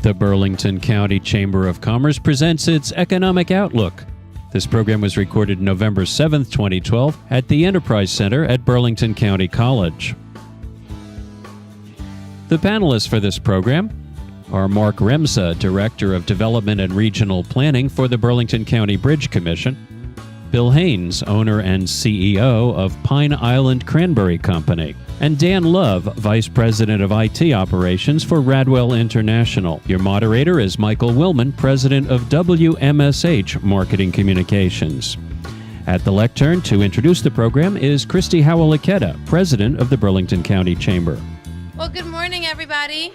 The Burlington County Chamber of Commerce presents its Economic Outlook. This program was recorded November 7th, 2012 at the Enterprise Center at Burlington County College. The panelists for this program are Mark Remsa, Director of Development and Regional Planning for the Burlington County Bridge Commission, Bill Haines, owner and CEO of Pine Island Cranberry Company, and Dan Love, Vice President of IT Operations for Radwell International. Your moderator is Michael Willman, President of WMSH Marketing Communications. At the lectern to introduce the program is Christy Howell-Ikeda, President of the Burlington County Chamber. Well, good morning, everybody.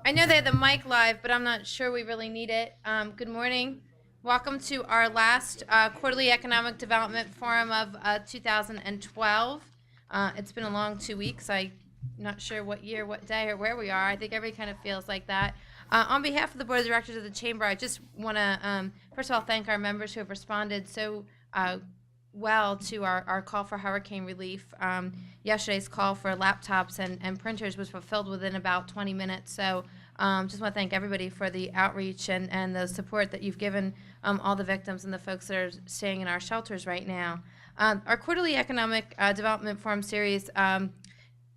I know they had the mic live, but I'm not sure we really need it. Good morning. Welcome to our last Quarterly Economic Development Forum of 2012. It's been a long 2 weeks. I'm not sure what year, what day, or where we are. I think everybody kind of feels like that. On behalf of the Board of Directors of the Chamber, I just want to, first of all, thank our members who have responded so well to our call for hurricane relief. Yesterday's call for laptops and printers was fulfilled within about 20 minutes. So just want to thank everybody for the outreach and the support that you've given all the victims and the folks that are staying in our shelters right now. Our Quarterly Economic Development Forum series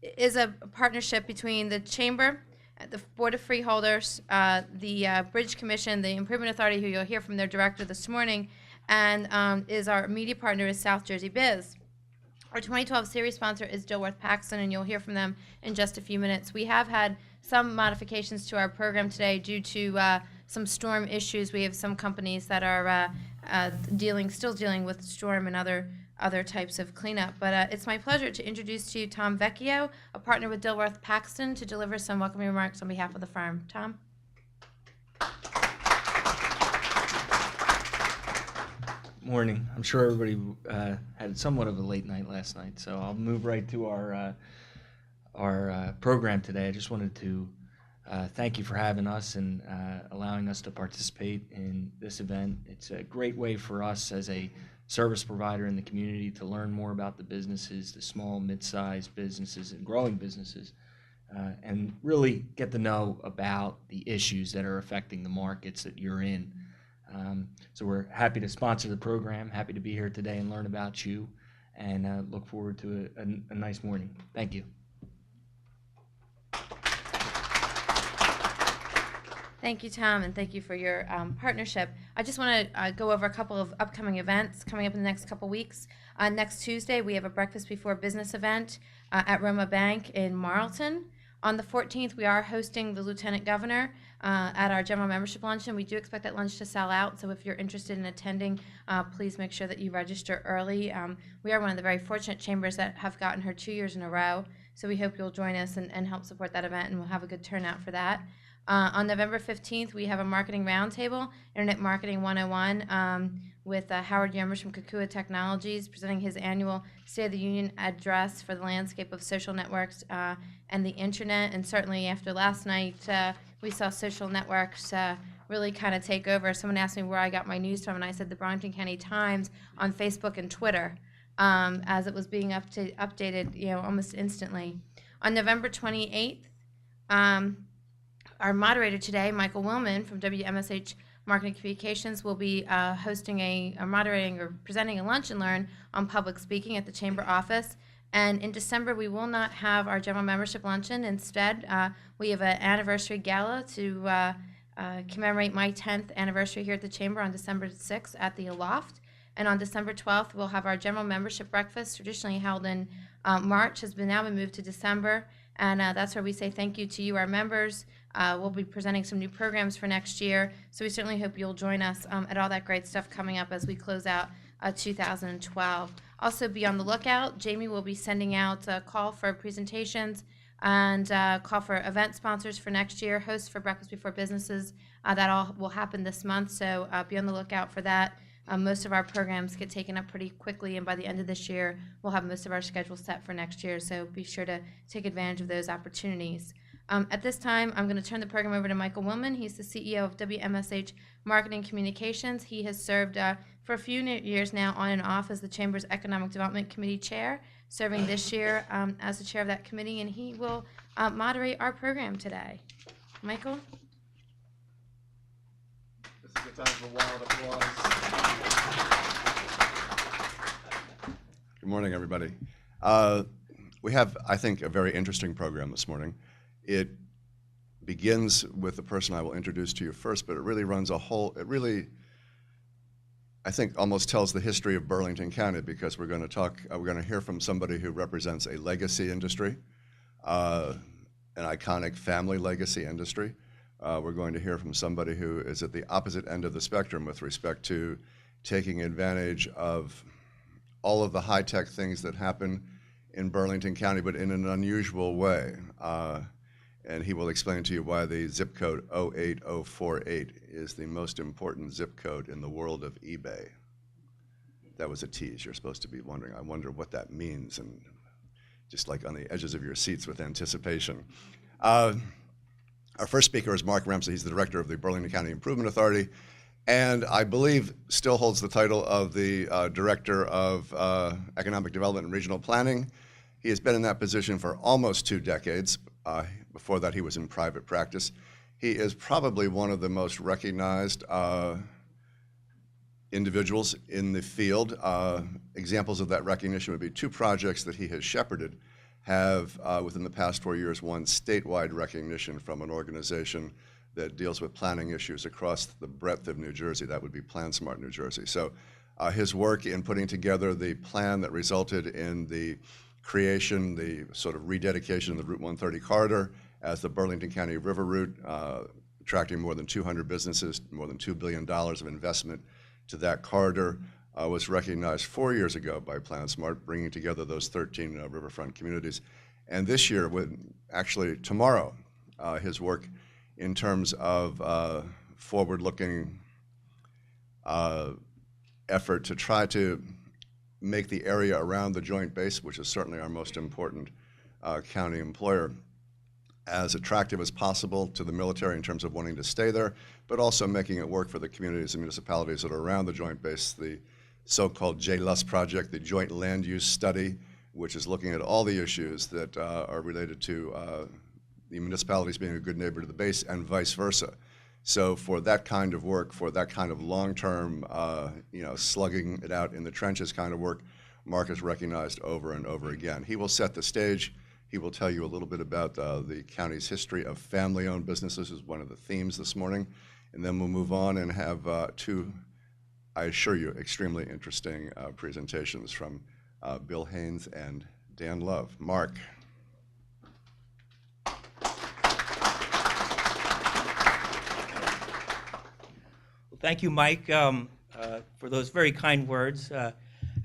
is a partnership between the Chamber, the Board of Freeholders, the Bridge Commission, the Improvement Authority, who you'll hear from their director this morning, and is our media partner is South Jersey Biz. Our 2012 series sponsor is Dilworth Paxton, and you'll hear from them in just a few minutes. We have had some modifications to our program today due to some storm issues. We have some companies that are still dealing with storm and other types of cleanup. But it's my pleasure to introduce to you Tom Vecchio, a partner with Dilworth Paxton, to deliver some welcoming remarks on behalf of the firm. Tom? Morning. I'm sure everybody had somewhat of a late night last night, so I'll move right to our program today. I just wanted to thank you for having us and allowing us to participate in this event. It's a great way for us as a service provider in the community to learn more about the businesses, the small, mid-sized businesses and growing businesses, and really get to know about the issues that are affecting the markets that you're in. So we're happy to sponsor the program, happy to be here today and learn about you, and look forward to a nice morning. Thank you. Thank you, Tom, and thank you for your partnership. I just want to go over a couple of upcoming events coming up in the next couple weeks. Next Tuesday, we have a Breakfast Before Business event at Roma Bank in Marlton. On the 14th, we are hosting the Lieutenant Governor at our general membership luncheon. We do expect that lunch to sell out, so if you're interested in attending, please make sure that you register early. We are one of the very fortunate chambers that have gotten her 2 years in a row, so we hope you'll join us and help support that event, and we'll have a good turnout for that. On November 15th, we have a marketing roundtable, Internet Marketing 101, with Howard Yummers from Kakua Technologies presenting his annual State of the Union address for the landscape of social networks and the internet. And certainly after last night, we saw social networks really kind of take over. Someone asked me where I got my news from, and I said the Burlington County Times on Facebook and Twitter, as it was being updated, almost instantly. On November 28th, our moderator today, Michael Willman from WMSH Marketing Communications, will be moderating or presenting a lunch and learn on public speaking at the Chamber office. And in December, we will not have our general membership luncheon. Instead, we have an anniversary gala to commemorate my 10th anniversary here at the Chamber on December 6th at the Aloft. And on December 12th, we'll have our general membership breakfast, traditionally held in March, has now been moved to December. And that's where we say thank you to you, our members. We'll be presenting some new programs for next year, so we certainly hope you'll join us at all that great stuff coming up as we close out 2012. Also be on the lookout. Jamie will be sending out a call for presentations and call for event sponsors for next year, hosts for Breakfast Before Businesses. That all will happen this month, so be on the lookout for that. Most of our programs get taken up pretty quickly, and by the end of this year, we'll have most of our schedule set for next year, so be sure to take advantage of those opportunities. At this time, I'm going to turn the program over to Michael Willman. He's the CEO of WMSH Marketing Communications. He has served for a few years now on and off as the Chamber's Economic Development Committee Chair, serving this year as the chair of that committee, and he will moderate our program today. Michael? Good time for a wild applause. Good morning, everybody. We have, I think, a very interesting program this morning. It begins with the person I will introduce to you first, but it really runs I think, almost tells the history of Burlington County, because we're going to hear from somebody who represents a legacy industry, an iconic family legacy industry. We're going to hear from somebody who is at the opposite end of the spectrum with respect to taking advantage of all of the high-tech things that happen in Burlington County, but in an unusual way. And he will explain to you why the zip code 08048 is the most important zip code in the world of eBay. That was a tease. You're supposed to be wondering, I wonder what that means, and just like on the edges of your seats with anticipation. Our first speaker is Mark Remsa. He's the director of the Burlington County Improvement Authority, and I believe still holds the title of the Director of Economic Development and Regional Planning. He has been in that position for almost 2 decades. Before that, he was in private practice. He is probably one of the most recognized individuals in the field. Examples of that recognition would be 2 projects that he has shepherded have, within the past 4 years, won statewide recognition from an organization that deals with planning issues across the breadth of New Jersey. That would be PlanSmart New Jersey. So his work in putting together the plan that resulted in the creation, the sort of rededication of the Route 130 corridor as the Burlington County River Route, attracting more than 200 businesses, more than $2 billion of investment to that corridor, was recognized 4 years ago by PlanSmart, bringing together those 13 riverfront communities. And this year, actually tomorrow, his work in terms of forward-looking effort to try to make the area around the Joint Base, which is certainly our most important county employer, as attractive as possible to the military in terms of wanting to stay there, but also making it work for the communities and municipalities that are around the Joint Base. The so-called JLUS project, the Joint Land Use Study, which is looking at all the issues that are related to the municipalities being a good neighbor to the base and vice versa. So for that kind of work, for that kind of long-term, slugging it out in the trenches kind of work, Mark is recognized over and over again. He will set the stage. He will tell you a little bit about the county's history of family-owned businesses, is one of the themes this morning. And then we'll move on and have 2, I assure you, extremely interesting presentations from Bill Haines and Dan Love. Mark. Thank you, Mike, for those very kind words.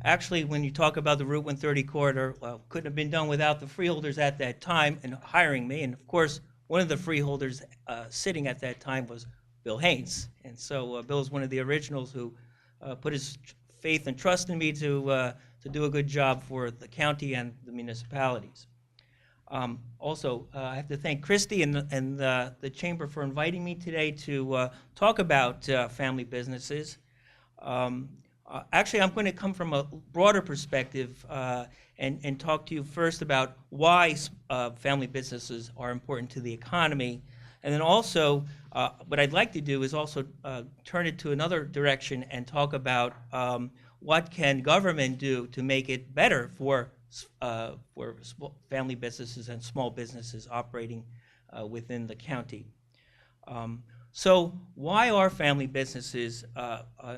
Actually, when you talk about the Route 130 corridor, well, couldn't have been done without the freeholders at that time and hiring me. And of course, one of the freeholders sitting at that time was Bill Haines. And so Bill is one of the originals who put his faith and trust in me to do a good job for the county and the municipalities. Also, I have to thank Christy and the Chamber for inviting me today to talk about family businesses. Actually, I'm going to come from a broader perspective and talk to you first about why family businesses are important to the economy. And then also, what I'd like to do is also turn it to another direction and talk about what can government do to make it better for family businesses and small businesses operating within the county. So why are family businesses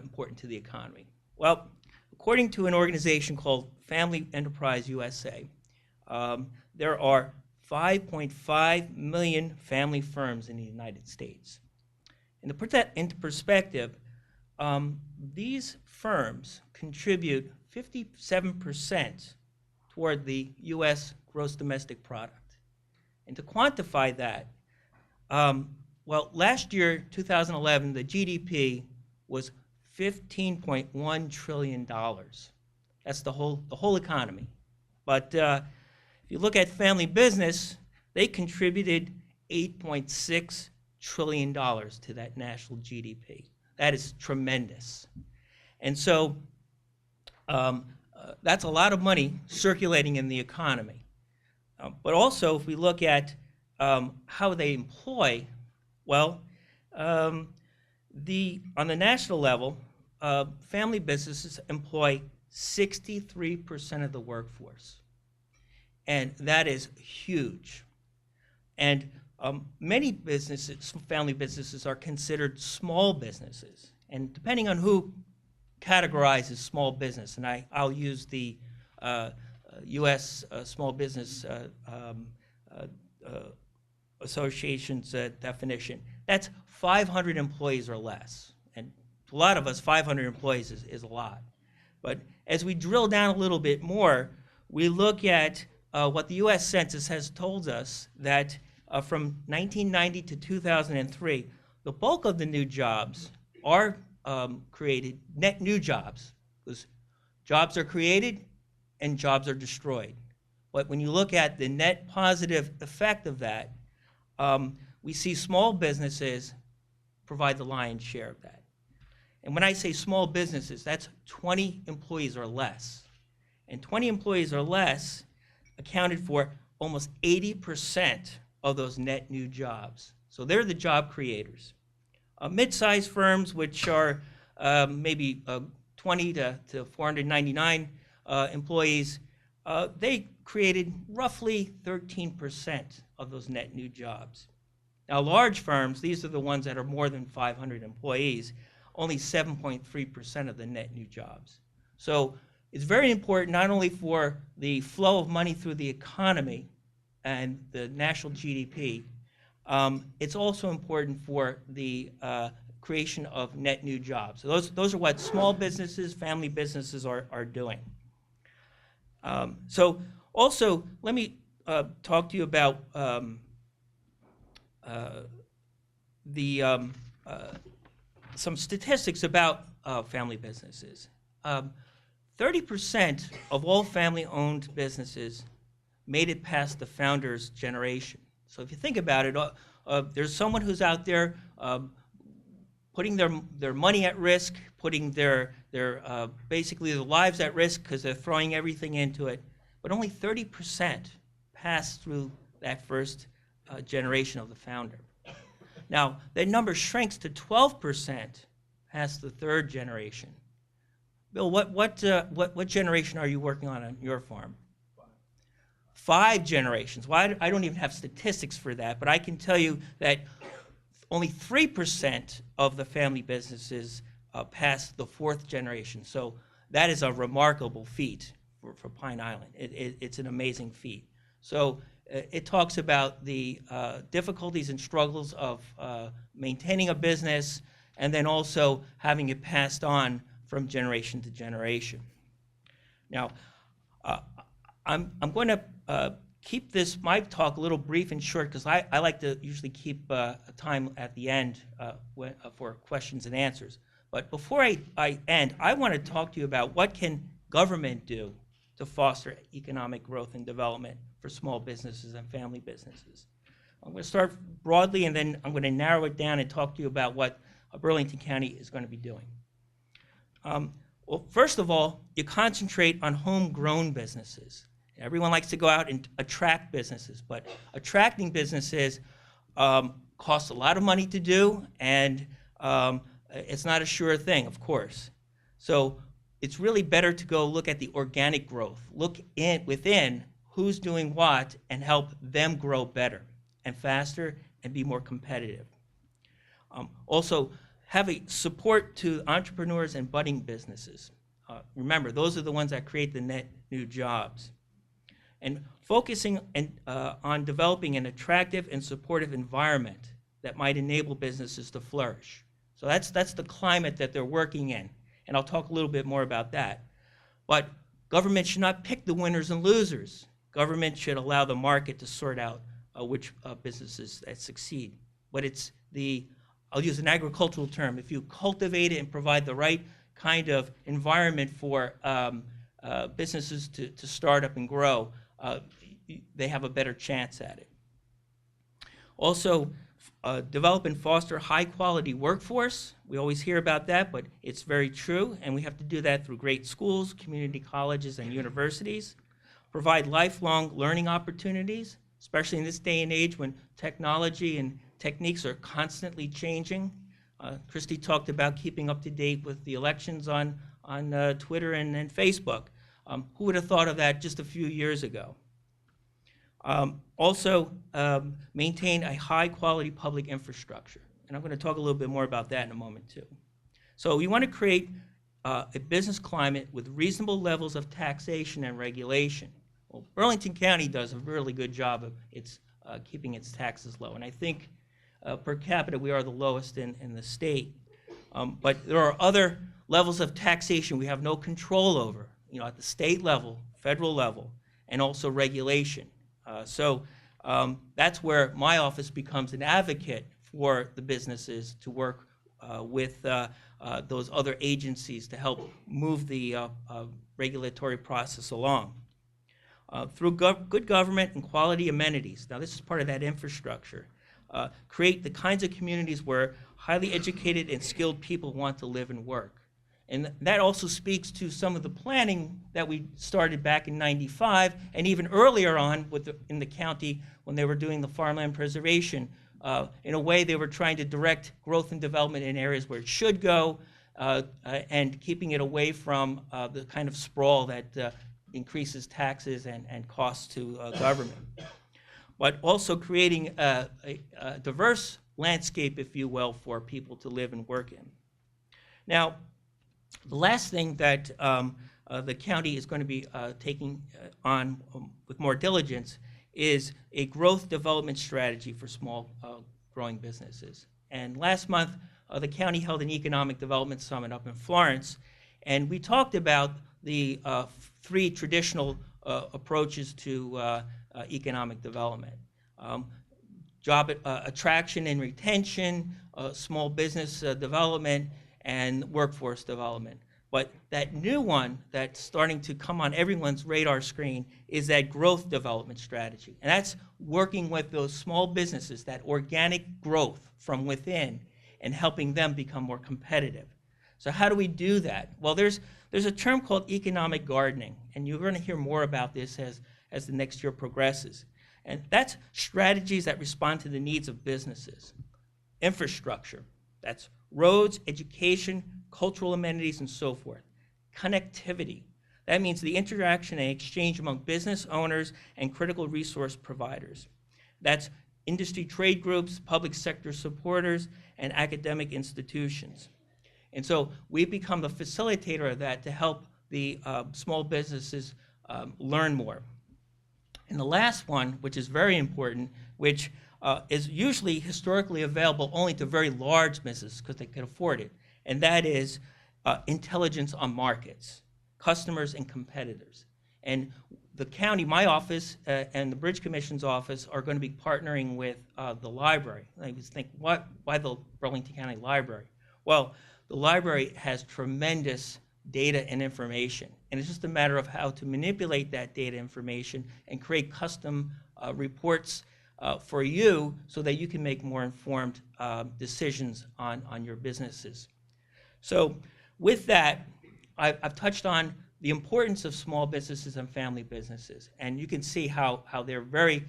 important to the economy? Well, according to an organization called Family Enterprise USA, there are 5.5 million family firms in the United States. And to put that into perspective, these firms contribute 57% toward the U.S. gross domestic product. And to quantify that, well, last year, 2011, the GDP was $15.1 trillion. That's the whole economy. But if you look at family business, they contributed $8.6 trillion to that national GDP. That is tremendous. And so that's a lot of money circulating in the economy. But also, if we look at how they employ, well, On the national level, family businesses employ 63% of the workforce, and that is huge. And many businesses, family businesses, are considered small businesses, and depending on who categorizes small business, and I'll use the U.S. Small Business Association's definition, that's 500 employees or less. And to a lot of us, 500 employees is a lot. But as we drill down a little bit more, we look at what the U.S. Census has told us that from 1990 to 2003, the bulk of the new jobs are created, net new jobs, because jobs are created and jobs are destroyed. But when you look at the net positive effect of that, we see small businesses provide the lion's share of that. And when I say small businesses, that's 20 employees or less. And 20 employees or less accounted for almost 80% of those net new jobs. So they're the job creators. Mid-sized firms, which are maybe 20 to 499 employees, they created roughly 13% of those net new jobs. Now, large firms, these are the ones that are more than 500 employees, only 7.3% of the net new jobs. So it's very important not only for the flow of money through the economy and the national GDP, it's also important for the creation of net new jobs. So those are what small businesses, family businesses are doing. So also, let me talk to you about some statistics about family businesses. 30% of all family-owned businesses made it past the founder's generation. So if you think about it, there's someone who's out there putting their money at risk, putting their basically their lives at risk because they're throwing everything into it. But only 30% passed through that first generation of the founder. Now, that number shrinks to 12% past the third generation. Bill, what generation are you working on your farm? 5 generations. Well, I don't even have statistics for that, but I can tell you that only 3% of the family businesses passed the 4th generation. So that is a remarkable feat for Pine Island. It's an amazing feat. So it talks about the difficulties and struggles of maintaining a business and then also having it passed on from generation to generation. Now, I'm going to keep my talk a little brief and short because I like to usually keep time at the end for questions and answers. But before I end, I want to talk to you about what can government do to foster economic growth and development for small businesses and family businesses. I'm going to start broadly, and then I'm going to narrow it down and talk to you about what Burlington County is going to be doing. Well, first of all, you concentrate on homegrown businesses. Everyone likes to go out and attract businesses, but attracting businesses costs a lot of money to do, and it's not a sure thing, of course. So it's really better to go look at the organic growth, look within who's doing what, and help them grow better and faster and be more competitive. Also, have a support to entrepreneurs and budding businesses. Remember, those are the ones that create the net new jobs. And focusing on developing an attractive and supportive environment that might enable businesses to flourish. So that's the climate that they're working in, and I'll talk a little bit more about that. But government should not pick the winners and losers. Government should allow the market to sort out which businesses that succeed. But it's I'll use an agricultural term, if you cultivate it and provide the right kind of environment for businesses to start up and grow, they have a better chance at it. Also, develop and foster high-quality workforce. We always hear about that, but it's very true, and we have to do that through great schools, community colleges, and universities. Provide lifelong learning opportunities, especially in this day and age when technology and techniques are constantly changing. Christy talked about keeping up to date with the elections on Twitter and Facebook. Who would have thought of that just a few years ago? Also, maintain a high-quality public infrastructure. And I'm going to talk a little bit more about that in a moment, too. So we want to create a business climate with reasonable levels of taxation and regulation. Well, Burlington County does a really good job of keeping its taxes low. And I think per capita, we are the lowest in the state. But there are other levels of taxation we have no control over, at the state level, federal level, and also regulation. So that's where my office becomes an advocate for the businesses to work with those other agencies to help move the regulatory process along. Through good government and quality amenities. Now, this is part of that infrastructure. Create the kinds of communities where highly educated and skilled people want to live and work. And that also speaks to some of the planning that we started back in '95 and even earlier on in the county when they were doing the farmland preservation. In a way, they were trying to direct growth and development in areas where it should go and keeping it away from the kind of sprawl that increases taxes and costs to government. But also creating a diverse landscape, if you will, for people to live and work in. Now, the last thing that the county is going to be taking on with more diligence is a growth development strategy for small growing businesses. And last month, the county held an economic development summit up in Florence, and we talked about the three traditional approaches to economic development. Job attraction and retention, small business development, and workforce development. But that new one that's starting to come on everyone's radar screen is that growth development strategy. And that's working with those small businesses, that organic growth from within, and helping them become more competitive. So how do we do that? Well, there's a term called economic gardening, and you're going to hear more about this as the next year progresses. And that's strategies that respond to the needs of businesses. Infrastructure, that's roads, education, cultural amenities, and so forth. Connectivity, that means the interaction and exchange among business owners and critical resource providers. That's industry trade groups, public sector supporters, and academic institutions. And so we become the facilitator of that to help the small businesses learn more. And the last one, which is very important, which is usually historically available only to very large businesses because they can afford it, and that is intelligence on markets, customers and competitors. And the county, my office, and the Bridge Commission's office are going to be partnering with the library. I was thinking, why the Burlington County Library? Well, the library has tremendous data and information, and it's just a matter of how to manipulate that data information and create custom reports for you so that you can make more informed decisions on your businesses. So with that, I've touched on the importance of small businesses and family businesses, and you can see how they're very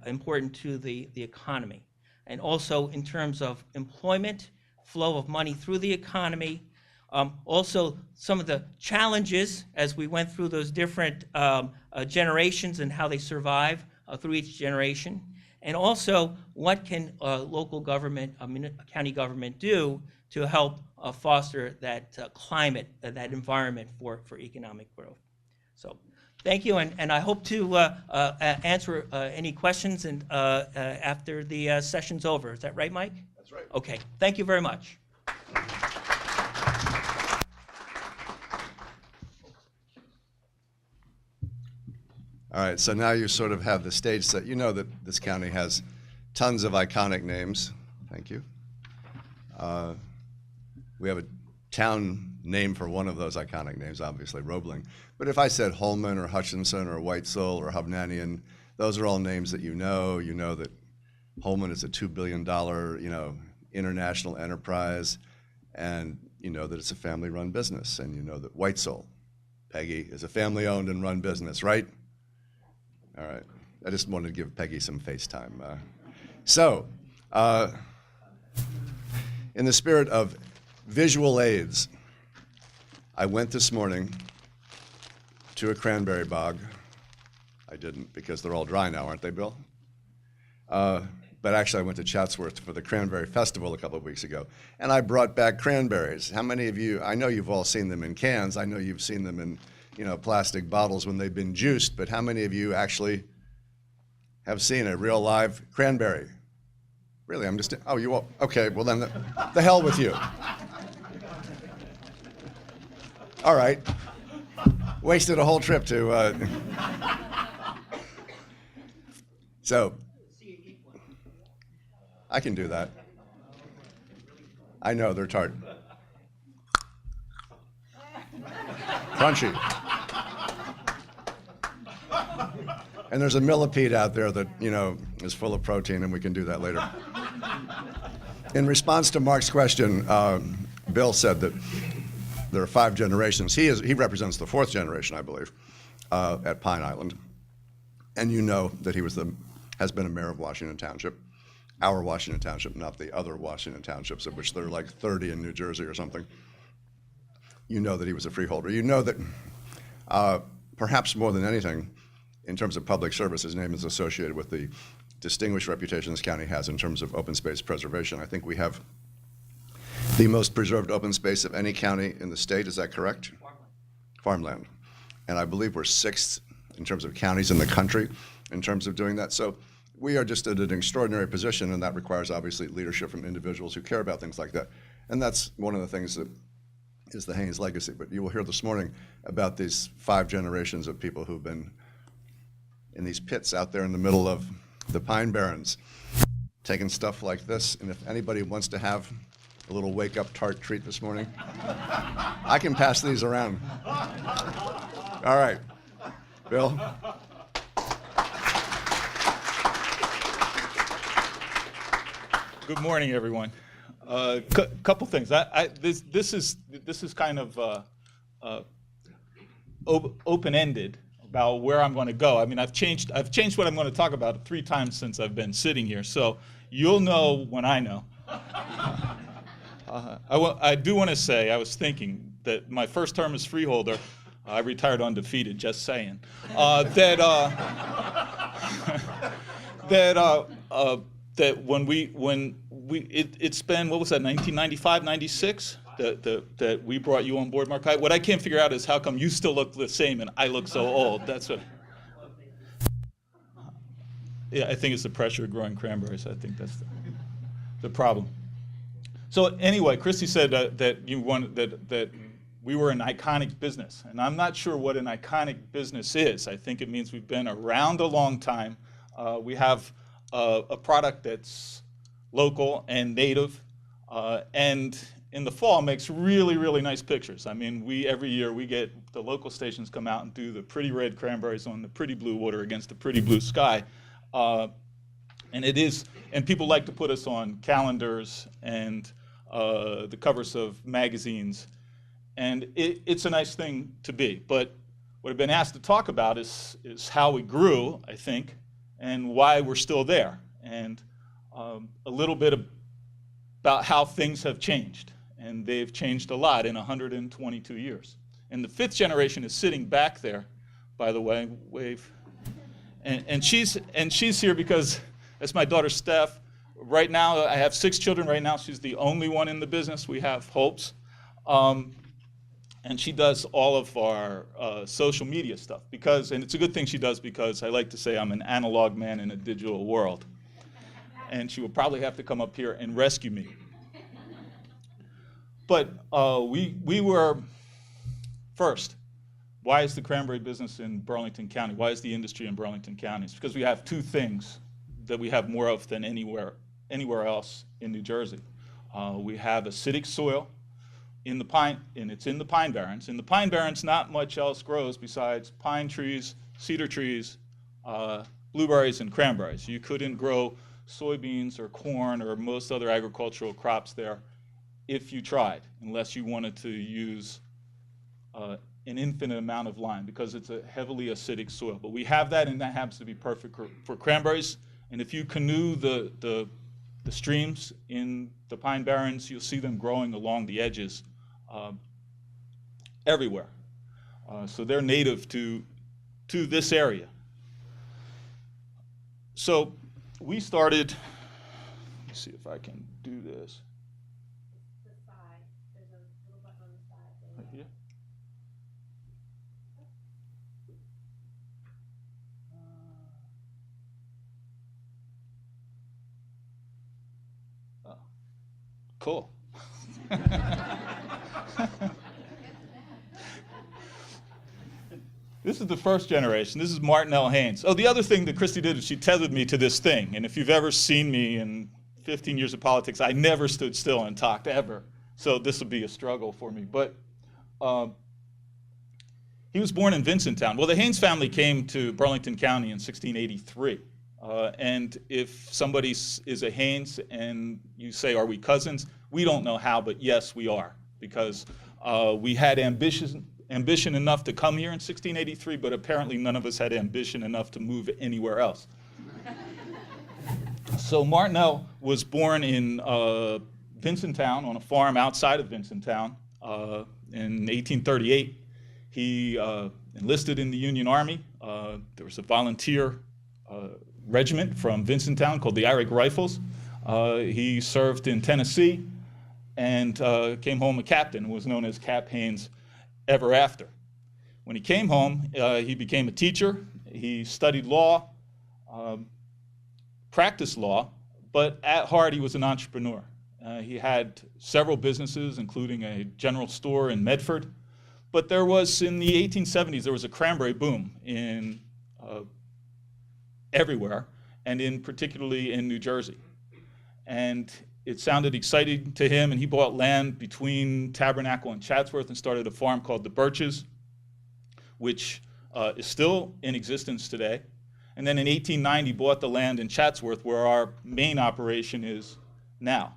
important to the economy, and also in terms of employment, flow of money through the economy, also some of the challenges as we went through those different generations and how they survive through each generation, and also what can local government, county government do to help foster that climate, that environment for economic growth. So thank you, and I hope to answer any questions and after the session's over. Is that right, Mike? That's right. Okay, thank you very much. All right, so now you sort of have the stage set. You know that this county has tons of iconic names. Thank you. We have a town name for one of those iconic names, obviously, Roebling. But if I said Holman or Hutchinson or Whitesell or Hovnanian, those are all names that you know. You know that Holman is a $2 billion, international enterprise, and you know that it's a family-run business, and you know that Whitesell, Peggy, is a family-owned and run business, right? All right. I just wanted to give Peggy some FaceTime. In the spirit of visual aids, I went this morning to a cranberry bog. I didn't, because they're all dry now, aren't they, Bill? But actually, I went to Chatsworth for the Cranberry Festival a couple of weeks ago, and I brought back cranberries. How many of you, I know you've all seen them in cans, I know you've seen them in, plastic bottles when they've been juiced, but how many of you actually have seen a real live cranberry? Really, I'm just, oh, you all, okay, well then, the hell with you. All right, wasted a whole trip to, so, I can do that. I know, they're tart. Crunchy. And there's a millipede out there that, is full of protein, and we can do that later. In response to Mark's question, Bill said that there are 5 generations. He represents the 4th generation, I believe, at Pine Island. And you know that he has been a mayor of Washington Township. Our Washington Township, not the other Washington Townships, of which there are like 30 in New Jersey or something. You know that he was a freeholder. You know that perhaps more than anything, in terms of public service, his name is associated with the distinguished reputation this county has in terms of open space preservation. I think we have the most preserved open space of any county in the state. Is that correct? Farmland. And I believe we're 6th in terms of counties in the country in terms of doing that. So we are just at an extraordinary position, and that requires obviously leadership from individuals who care about things like that. And that's one of the things that is the Haines legacy. But you will hear this morning about these 5 generations of people who've been in these pits out there in the middle of the Pine Barrens, taking stuff like this. And if anybody wants to have a little wake-up tart treat this morning, I can pass these around. All right, Bill. Good morning, everyone. Couple things. This is kind of open-ended about where I'm going to go. I mean, I've changed what I'm going to talk about 3 times since I've been sitting here, so you'll know when I know. I do want to say, I was thinking that my first term as freeholder, I retired undefeated. Just saying. That when it's been, what was that, 1995, 96, that we brought you on board, Mark. What I can't figure out is how come you still look the same and I look so old. That's what. Yeah, I think it's the pressure of growing cranberries. I think that's the problem. So anyway, Christy said that we were an iconic business, and I'm not sure what an iconic business is. I think it means we've been around a long time. We have a product that's local and native, and in the fall makes really, really nice pictures. I mean, every year we get the local stations come out and do the pretty red cranberries on the pretty blue water against the pretty blue sky, and people like to put us on calendars and the covers of magazines, and it's a nice thing to be. But what I've been asked to talk about is how we grew, I think, and why we're still there, and a little bit about how things have changed. And they've changed a lot in 122 years. And the 5th generation is sitting back there, by the way, wave. And she's here because that's my daughter Steph. Right now, I have 6 children right now. She's the only one in the business. We have Hopes. And she does all of our social media stuff and it's a good thing she does, because I like to say I'm an analog man in a digital world. And she will probably have to come up here and rescue me. But we were first. Why is the cranberry business in Burlington County? Why is the industry in Burlington County? It's because we have 2 things that we have more of than anywhere else in New Jersey. We have acidic soil it's in the Pine Barrens. In the Pine Barrens, not much else grows besides pine trees, cedar trees, blueberries, and cranberries. You couldn't grow soybeans or corn or most other agricultural crops there if you tried, unless you wanted to use an infinite amount of lime, because it's a heavily acidic soil. But we have that, and that happens to be perfect for cranberries. And if you canoe the The streams in the Pine Barrens, you'll see them growing along the edges everywhere. So they're native to this area. So we started, let me see if I can do this. The side. There's a little button on the side. Right here. Oh, cool. This is the first generation. This is Martin L. Haines. Oh, the other thing that Christy did is she tethered me to this thing. And if you've ever seen me in 15 years of politics, I never stood still and talked, ever. So this will be a struggle for me. But he was born in Vincenttown. Well, the Haines family came to Burlington County in 1683. And if somebody is a Haines and you say, are we cousins? We don't know how, but yes, we are. Because we had ambition enough to come here in 1683, but apparently none of us had ambition enough to move anywhere else. So Martinell was born in Vincenttown, on a farm outside of Vincenttown. In 1838, he enlisted in the Union Army. There was a volunteer regiment from Vincenttown called the Irish Rifles. He served in Tennessee and came home a captain, was known as Cap Haines ever after. When he came home, he became a teacher. He studied law, practiced law, but at heart he was an entrepreneur. He had several businesses, including a general store in Medford. But there was, in the 1870s, there was a cranberry boom in everywhere, and particularly in New Jersey. And it sounded exciting to him, and he bought land between Tabernacle and Chatsworth and started a farm called the Birches, which is still in existence today. And then in 1890, bought the land in Chatsworth, where our main operation is now.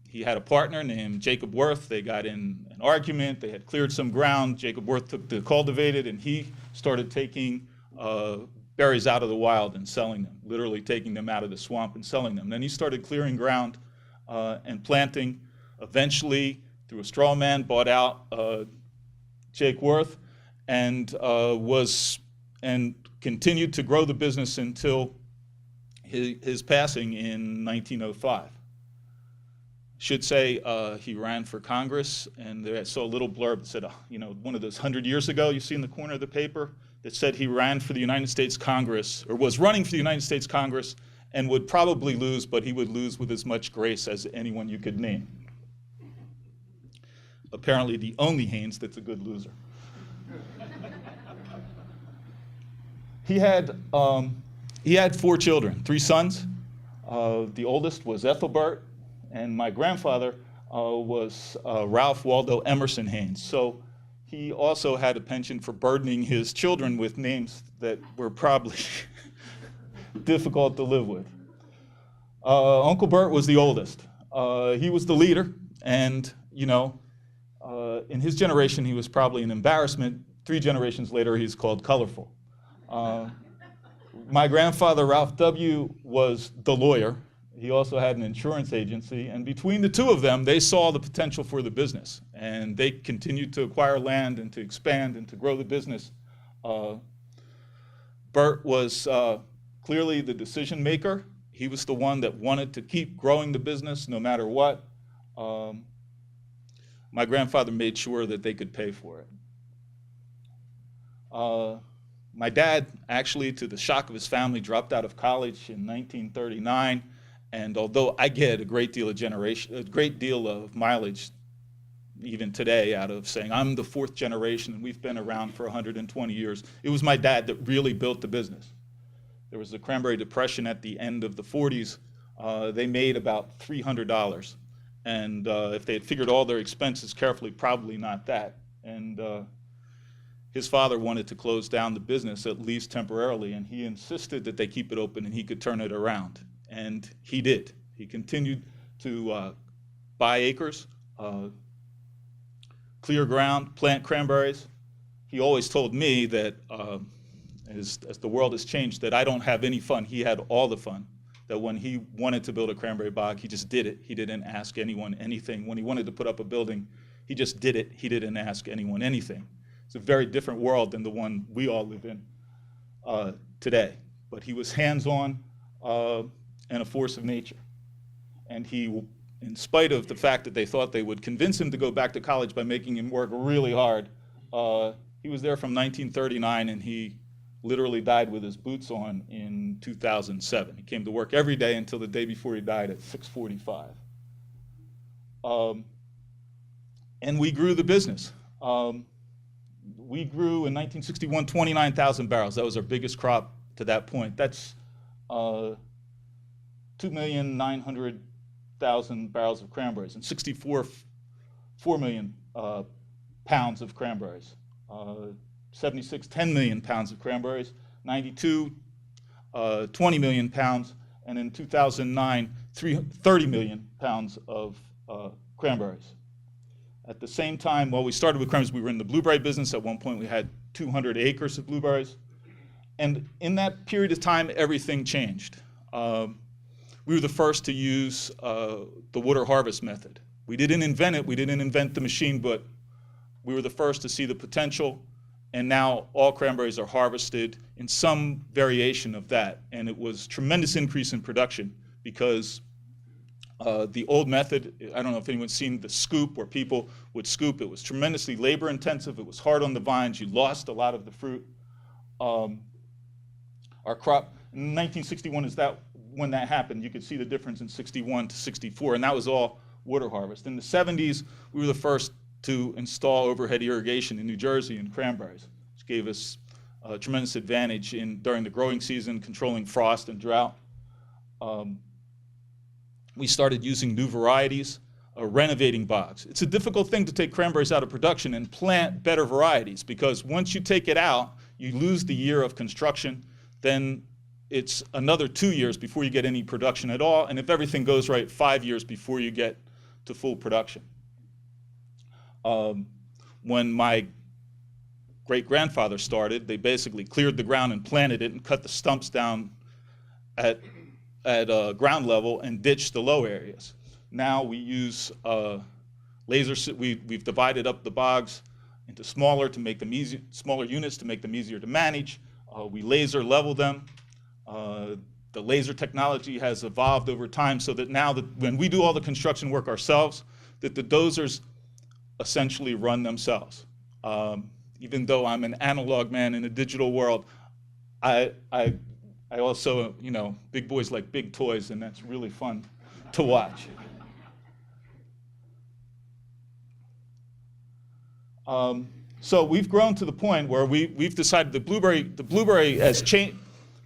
He had a partner named Jacob Worth. They got in an argument. They had cleared some ground. Jacob Worth took the cultivated, and he started taking berries out of the wild and selling them, literally taking them out of the swamp and selling them. Then he started clearing ground and planting. Eventually, through a straw man, bought out Jake Worth and continued to grow the business until his passing in 1905. Should say he ran for Congress, and I saw a little blurb that said, one of those 100 years ago you see in the corner of the paper, that said he ran for the United States Congress, or was running for the United States Congress, and would probably lose, but he would lose with as much grace as anyone you could name. Apparently the only Haines that's a good loser. He had 4 children, 3 sons. The oldest was Ethelbert, and my grandfather was Ralph Waldo Emerson Haines. So he also had a penchant for burdening his children with names that were probably difficult to live with. Uncle Bert was the oldest. He was the leader, and in his generation he was probably an embarrassment. 3 generations later he's called colorful. My grandfather, Ralph W., was the lawyer. He also had an insurance agency, and between the 2 of them, they saw the potential for the business, and they continued to acquire land and to expand and to grow the business. Bert was clearly the decision maker. He was the one that wanted to keep growing the business no matter what. My grandfather made sure that they could pay for it. My dad, actually, to the shock of his family, dropped out of college in 1939. And although I get a great deal of mileage, even today, out of saying I'm the 4th generation and we've been around for 120 years, it was my dad that really built the business. There was the Cranberry Depression at the end of the 40s. They made about $300. And if they had figured all their expenses carefully, probably not that. And his father wanted to close down the business, at least temporarily, and he insisted that they keep it open and he could turn it around. And he did. He continued to buy acres, clear ground, plant cranberries. He always told me that as the world has changed, that I don't have any fun. He had all the fun. that when he wanted to build a cranberry bog, he just did it. He didn't ask anyone anything. When he wanted to put up a building, he just did it. He didn't ask anyone anything. It's a very different world than the one we all live in today. But he was hands-on and a force of nature. And he, in spite of the fact that they thought they would convince him to go back to college by making him work really hard, he was there from 1939, and he literally died with his boots on in 2007. He came to work every day until the day before he died at 6:45. And we grew the business. We grew in 1961 29,000 barrels. That was our biggest crop to that point. That's 2,900,000 barrels of cranberries, and 4 million pounds of cranberries. 76, 10 million pounds of cranberries. 92, 20 million pounds. And in 2009, 30 million pounds of cranberries. At the same time, while we started with cranberries, we were in the blueberry business. At one point, we had 200 acres of blueberries. And in that period of time, everything changed. We were the first to use the water harvest method. We didn't invent it, we didn't invent the machine, but we were the first to see the potential, and now all cranberries are harvested in some variation of that. And it was a tremendous increase in production because the old method, I don't know if anyone's seen the scoop where people would scoop. It was tremendously labor intensive. It was hard on the vines. You lost a lot of the fruit. Our crop in 1961 is that when that happened. You could see the difference in 61 to 64, and that was all water harvest. In the 70s, we were the first to install overhead irrigation in New Jersey in cranberries, which gave us a tremendous advantage during the growing season, controlling frost and drought. We started using new varieties, renovating bogs. It's a difficult thing to take cranberries out of production and plant better varieties, because once you take it out, you lose the year of construction, then it's another 2 years before you get any production at all, and if everything goes right, 5 years before you get to full production. When my great-grandfather started, they basically cleared the ground and planted it and cut the stumps down at ground level and ditched the low areas. Now we use we've divided up the bogs into smaller to make them easy, smaller units to make them easier to manage. We laser level them. The laser technology has evolved over time so that now that when we do all the construction work ourselves, that the dozers essentially run themselves. Even though I'm an analog man in a digital world, I also, big boys like big toys, and that's really fun to watch. So we've grown to the point where we've decided the blueberry has changed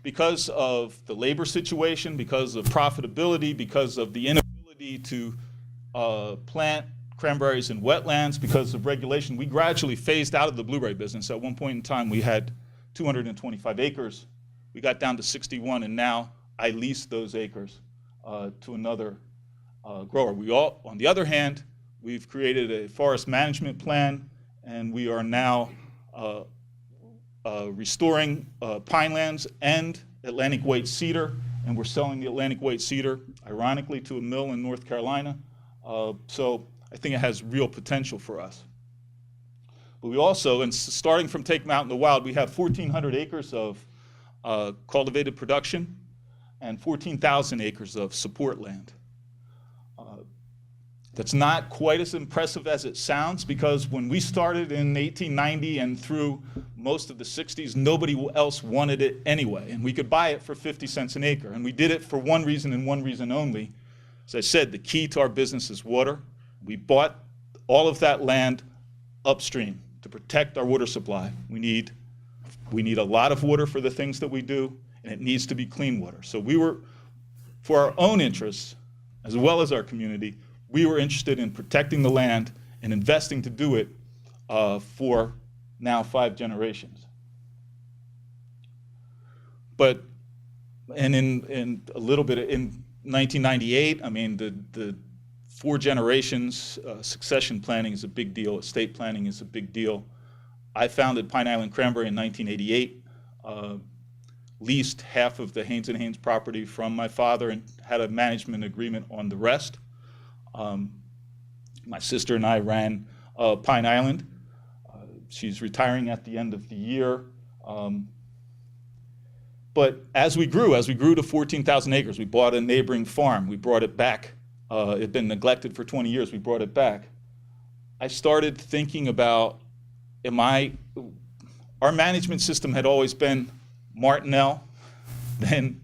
because of the labor situation, because of profitability, because of the inability to plant cranberries in wetlands, because of regulation. We gradually phased out of the blueberry business. At one point in time, we had 225 acres. We got down to 61, and now I lease those acres to another grower. On the other hand, we've created a forest management plan, and we are now restoring pinelands and Atlantic white cedar, and we're selling the Atlantic white cedar, ironically, to a mill in North Carolina. So I think it has real potential for us. But we also, and starting from Take 'em Out in the Wild, we have 1,400 acres of cultivated production and 14,000 acres of support land. That's not quite as impressive as it sounds, because when we started in 1890 and through most of the 60s, nobody else wanted it anyway, and we could buy it for 50 cents an acre. And we did it for one reason and one reason only. As I said, the key to our business is water. We bought all of that land upstream to protect our water supply. We need a lot of water for the things that we do, and it needs to be clean water. So we were, for our own interests, as well as our community, we were interested in protecting the land and investing to do it for now 5 generations. But, and in a little bit, in 1998, I mean, the 4 generations, succession planning is a big deal, estate planning is a big deal. I founded Pine Island Cranberry in 1988. leased half of the Haines and Haines property from my father and had a management agreement on the rest. My sister and I ran Pine Island. She's retiring at the end of the year. But as we grew to 14,000 acres, we bought a neighboring farm. We brought it back. It had been neglected for 20 years. We brought it back. I started thinking about, our management system had always been Martinell, then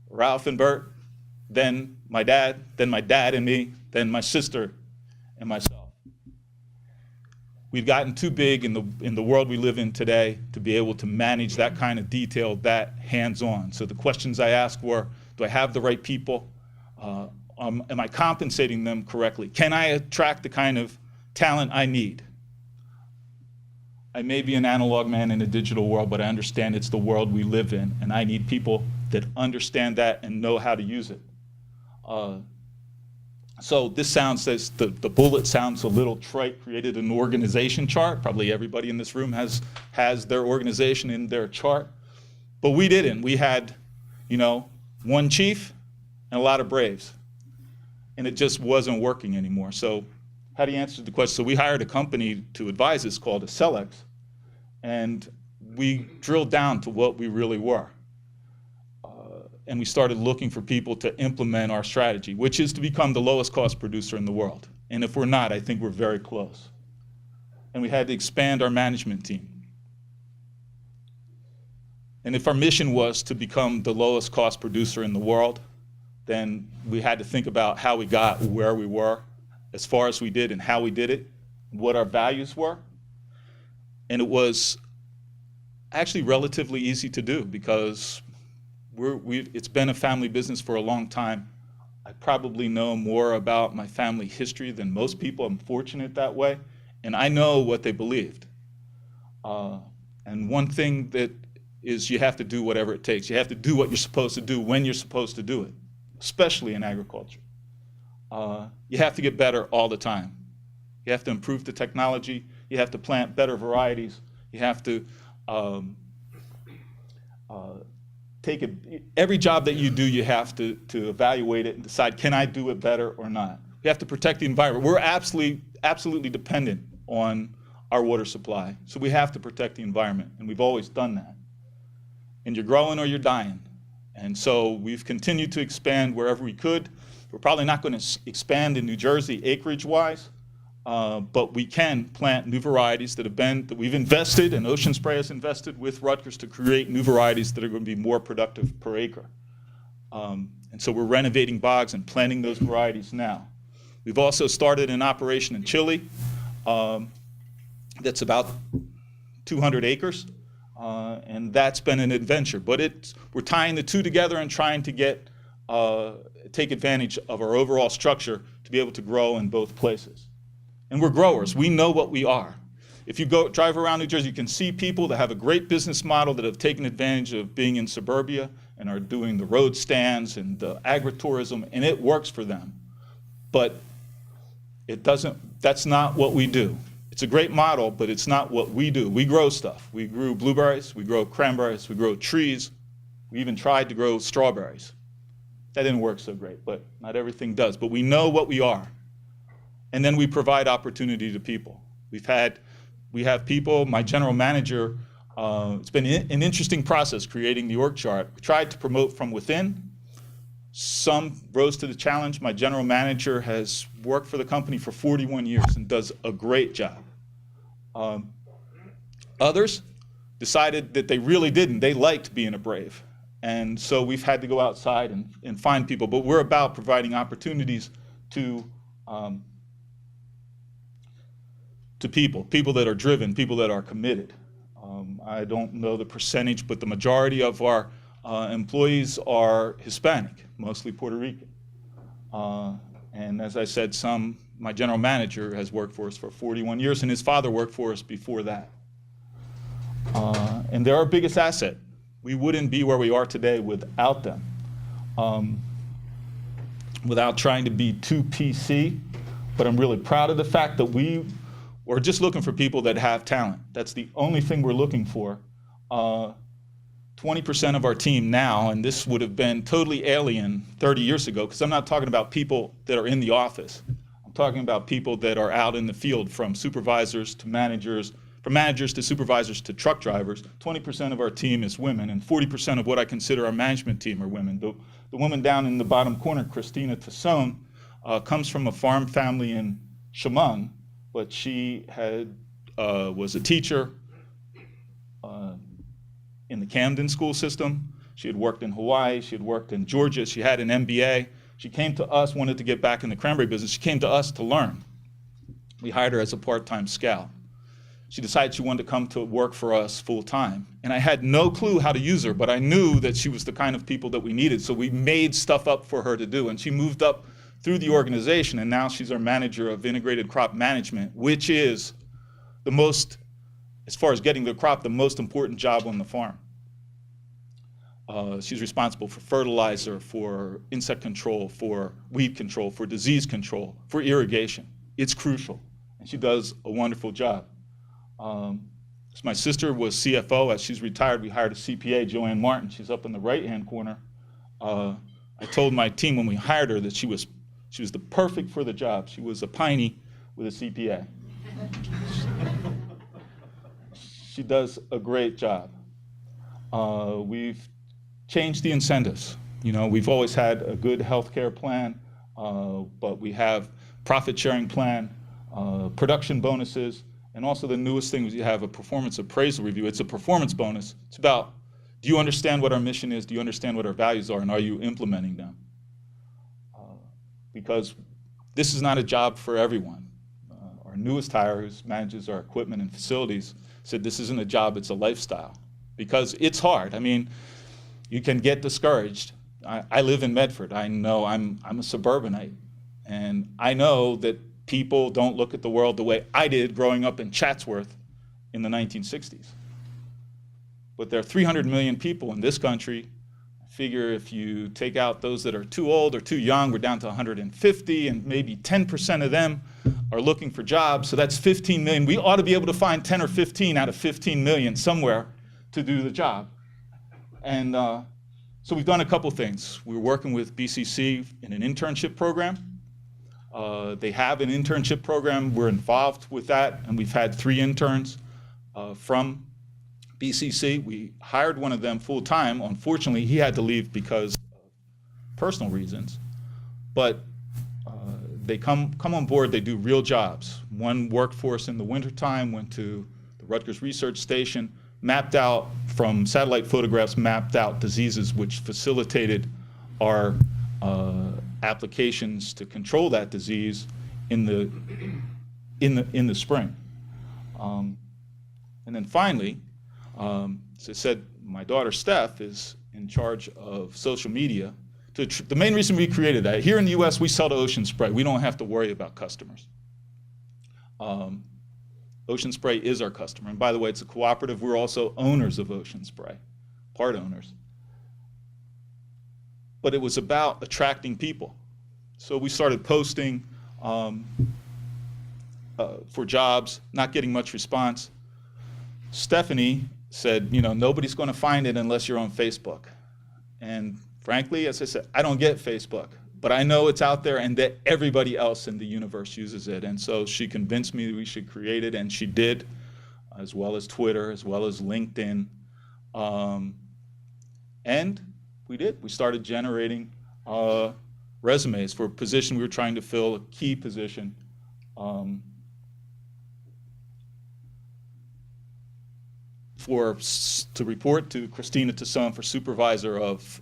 Ralph and Bert, then my dad and me, then my sister and myself. We've gotten too big in the world we live in today to be able to manage that kind of detail that hands-on. So the questions I asked were, do I have the right people? Am I compensating them correctly? Can I attract the kind of talent I need? I may be an analog man in a digital world, but I understand it's the world we live in, and I need people that understand that and know how to use it. So this the bullet sounds a little trite, created an organization chart. Probably everybody in this room has their organization in their chart, but we didn't. We had, one chief and a lot of braves, and it just wasn't working anymore. So how do you answer the question? So we hired a company to advise us called Acelex, and we drilled down to what we really were. And we started looking for people to implement our strategy, which is to become the lowest cost producer in the world. And if we're not, I think we're very close. And we had to expand our management team. And if our mission was to become the lowest cost producer in the world, then we had to think about how we got where we were, as far as we did, and how we did it, what our values were. And it was actually relatively easy to do because it's been a family business for a long time. I probably know more about my family history than most people. I'm fortunate that way. And I know what they believed. And one thing that is you have to do whatever it takes. You have to do what you're supposed to do when you're supposed to do it, especially in agriculture. You have to get better all the time. You have to improve the technology. You have to plant better varieties. You have to every job that you do, you have to evaluate it and decide, can I do it better or not? We have to protect the environment. We're absolutely dependent on our water supply, so we have to protect the environment, and we've always done that. And you're growing or you're dying. And so we've continued to expand wherever we could. We're probably not going to expand in New Jersey acreage-wise, but we can plant new varieties that we've invested, and Ocean Spray has invested with Rutgers to create new varieties that are going to be more productive per acre. And so we're renovating bogs and planting those varieties now. We've also started an operation in Chile that's about 200 acres, and that's been an adventure. But we're tying the two together and trying to take advantage of our overall structure to be able to grow in both places. And we're growers. We know what we are. If you drive around New Jersey, you can see people that have a great business model that have taken advantage of being in suburbia and are doing the road stands and the agritourism, and it works for them. But that's not what we do. It's a great model, but it's not what we do. We grow stuff. We grew blueberries, we grow cranberries, we grow trees. We even tried to grow strawberries. That didn't work so great, but not everything does. But we know what we are. And then we provide opportunity to people. We have people, my general manager, it's been an interesting process creating the org chart. We tried to promote from within. Some rose to the challenge. My general manager has worked for the company for 41 years and does a great job. Others decided that they really didn't. They liked being a Brave. And so we've had to go outside and find people. But we're about providing opportunities to people that are driven, people that are committed. I don't know the percentage, but the majority of our employees are Hispanic, mostly Puerto Rican. And as I said, my general manager has worked for us for 41 years, and his father worked for us before that. And they're our biggest asset. We wouldn't be where we are today without them. Without trying to be too PC, but I'm really proud of the fact that we're just looking for people that have talent. That's the only thing we're looking for. 20% of our team now, and this would have been totally alien 30 years ago, because I'm not talking about people that are in the office. I'm talking about people that are out in the field, from supervisors to managers, from managers to supervisors to truck drivers. 20% of our team is women, and 40% of what I consider our management team are women. The woman down in the bottom corner, Christina Tassone, comes from a farm family in Chemung, but she was a teacher in the Camden school system. She had worked in Hawaii, she had worked in Georgia, she had an MBA. She came to us, wanted to get back in the cranberry business. She came to us to learn. We hired her as a part-time scout. She decided she wanted to come to work for us full-time. And I had no clue how to use her, but I knew that she was the kind of people that we needed, so we made stuff up for her to do. And she moved up through the organization, and now she's our manager of integrated crop management, which is the most, as far as getting the crop, the most important job on the farm. She's responsible for fertilizer, for insect control, for weed control, for disease control, for irrigation. It's crucial, and she does a wonderful job. So my sister was CFO. As she's retired, we hired a CPA, Joanne Martin. She's up in the right-hand corner. I told my team when we hired her that she was the perfect for the job. She was a piney with a CPA. She does a great job. We've changed the incentives. You know, we've always had a good health care plan, but we have profit-sharing plan, production bonuses, and also the newest thing is you have a performance appraisal review. It's a performance bonus. It's about, do you understand what our mission is? Do you understand what our values are? And are you implementing them? Because this is not a job for everyone. Our newest hire, who manages our equipment and facilities, said this isn't a job, it's a lifestyle. Because it's hard. I mean, you can get discouraged. I live in Medford. I know I'm a suburbanite. And I know that people don't look at the world the way I did growing up in Chatsworth in the 1960s. But there are 300 million people in this country. I figure if you take out those that are too old or too young, we're down to 150, and maybe 10% of them are looking for jobs, so that's 15 million. We ought to be able to find 10 or 15 out of 15 million somewhere to do the job. And so we've done a couple things. We're working with BCC in an internship program. They have an internship program. We're involved with that, and we've had 3 interns from BCC. We hired one of them full-time. Unfortunately, he had to leave because of personal reasons. But they come on board, they do real jobs. One worked for us in the wintertime, went to the Rutgers Research Station, mapped out, from satellite photographs, mapped out diseases which facilitated our applications to control that disease in the spring. And then finally, as I said, my daughter Steph is in charge of social media. The main reason we created that, here in the US, we sell to Ocean Spray. We don't have to worry about customers. Ocean Spray is our customer. And by the way, it's a cooperative. We're also owners of Ocean Spray, part owners. But it was about attracting people. So we started posting for jobs, not getting much response. Stephanie said, you know, nobody's going to find it unless you're on Facebook. And frankly, as I said, I don't get Facebook, but I know it's out there and that everybody else in the universe uses it. And so she convinced me that we should create it, and she did, as well as Twitter, as well as LinkedIn. And we did. We started generating resumes for a position we were trying to fill, a key position. To report to Christina Tassone for supervisor of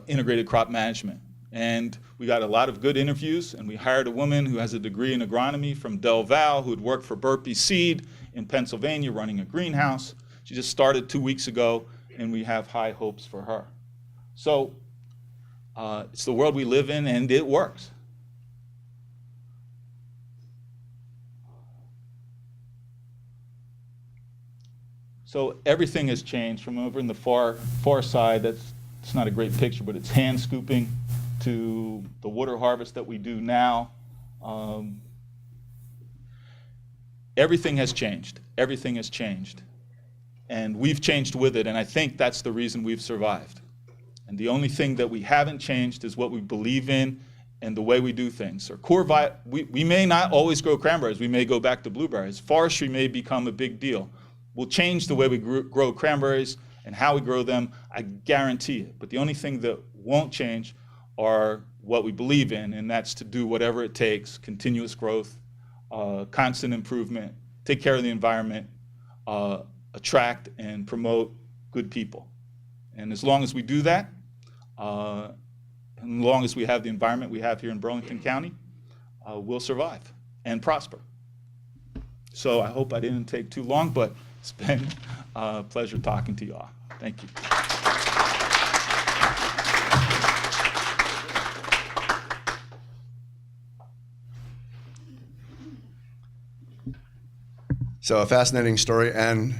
integrated crop management. And we got a lot of good interviews, and we hired a woman who has a degree in agronomy from Del Val, who had worked for Burpee Seed in Pennsylvania running a greenhouse. She just started 2 weeks ago, and we have high hopes for her. So it's the world we live in, and it works. So everything has changed from over in the far side. It's not a great picture, but it's hand scooping, to the water harvest that we do now. Everything has changed. Everything has changed. And we've changed with it, and I think that's the reason we've survived. And the only thing that we haven't changed is what we believe in and the way we do things. Our we may not always grow cranberries. We may go back to blueberries. Forestry may become a big deal. We'll change the way we grow cranberries and how we grow them, I guarantee it. But the only thing that won't change are what we believe in, and that's to do whatever it takes, continuous growth, constant improvement, take care of the environment, attract and promote good people. And as long as we do that, as long as we have the environment we have here in Burlington County, we'll survive and prosper. So I hope I didn't take too long, but it's been a pleasure talking to you all. Thank you. So a fascinating story, and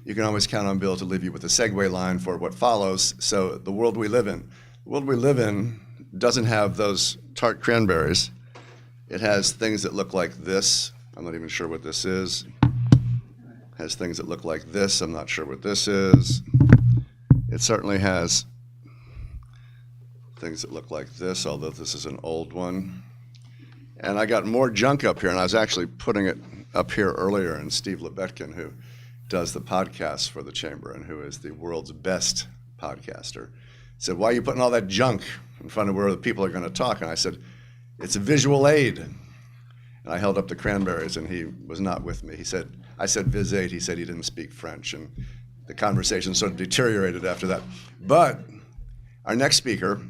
you can always count on Bill to leave you with a segue line for what follows. So the world we live in. The world we live in doesn't have those tart cranberries. It has things that look like this. I'm not even sure what this is. It has things that look like this. I'm not sure what this is. It certainly has things that look like this, although this is an old one. And I got more junk up here, and I was actually putting it up here earlier, and Steve Lebetkin, who does the podcast for the Chamber and who is the world's best podcaster, said, "Why are you putting all that junk in front of where the people are going to talk?" And I said, "It's a visual aid." And I held up the cranberries, and he was not with me. I said vis aid. He said he didn't speak French, and the conversation sort of deteriorated after that. But our next speaker,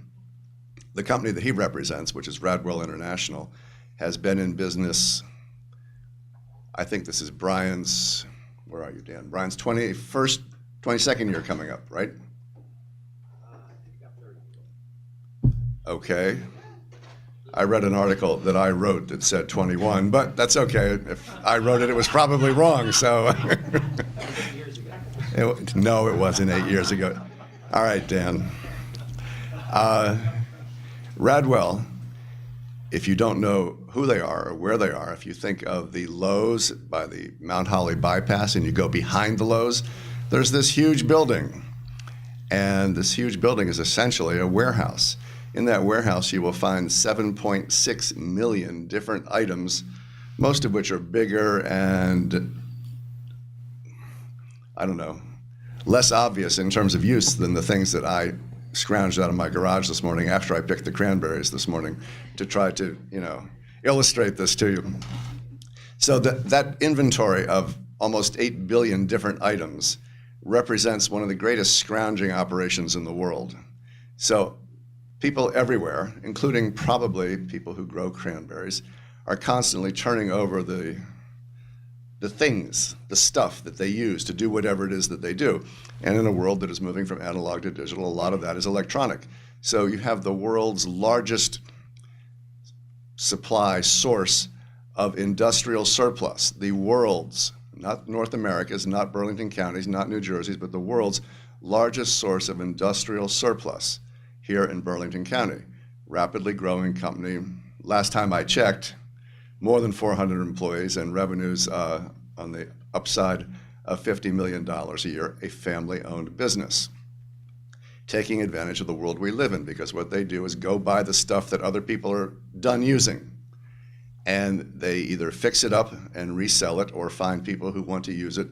the company that he represents, which is Radwell International, has been in business, I think this is Brian's, where are you, Dan? Brian's 22nd year coming up, right? Okay. I read an article that I wrote that said 21, but that's okay. If I wrote it, it was probably wrong, so. No, it wasn't 8 years ago. All right, Dan. Radwell, if you don't know who they are or where they are, if you think of the Lowe's by the Mount Holly bypass and you go behind the Lowe's, there's this huge building. And this huge building is essentially a warehouse. In that warehouse, you will find 7.6 million different items, most of which are bigger and, I don't know, less obvious in terms of use than the things that I scrounged out of my garage this morning after I picked the cranberries this morning to try to, illustrate this to you. So that inventory of almost 8 billion different items represents one of the greatest scrounging operations in the world. So people everywhere, including probably people who grow cranberries, are constantly turning over the things, the stuff that they use to do whatever it is that they do. And in a world that is moving from analog to digital, a lot of that is electronic. So you have the world's largest supply source of industrial surplus, the world's, not North America's, not Burlington County's, not New Jersey's, but the world's largest source of industrial surplus here in Burlington County. Rapidly growing company. Last time I checked, more than 400 employees and revenues on the upside of $50 million a year, a family-owned business, taking advantage of the world we live in, because what they do is go buy the stuff that other people are done using, and they either fix it up and resell it or find people who want to use it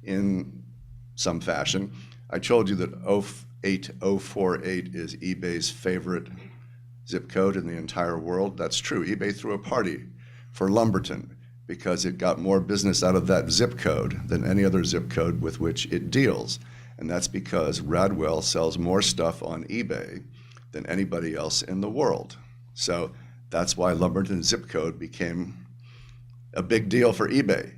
in some fashion. I told you that 08048 is eBay's favorite zip code in the entire world. That's true. eBay threw a party for Lumberton because it got more business out of that zip code than any other zip code with which it deals. And that's because Radwell sells more stuff on eBay than anybody else in the world. So that's why Lumberton zip code became a big deal for eBay.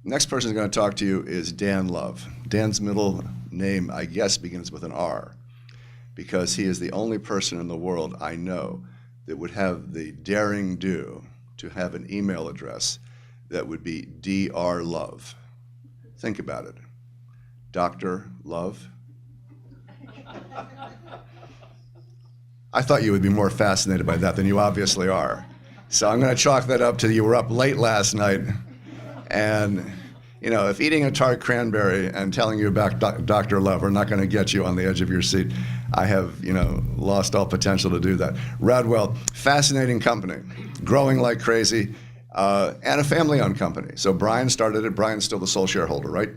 Next person who's going to talk to you is Dan Love. Dan's middle name, I guess, begins with an R, because he is the only person in the world I know that would have the daring do to have an email address that would be Dr. Love. Think about it. Dr. Love. I thought you would be more fascinated by that than you obviously are. So I'm going to chalk that up to you were up late last night and you know, if eating a tart cranberry and telling you about Dr. Love are not going to get you on the edge of your seat, I have, you know, lost all potential to do that. Radwell, fascinating company, growing like crazy, and a family-owned company. So Brian started it. Brian's still the sole shareholder, right?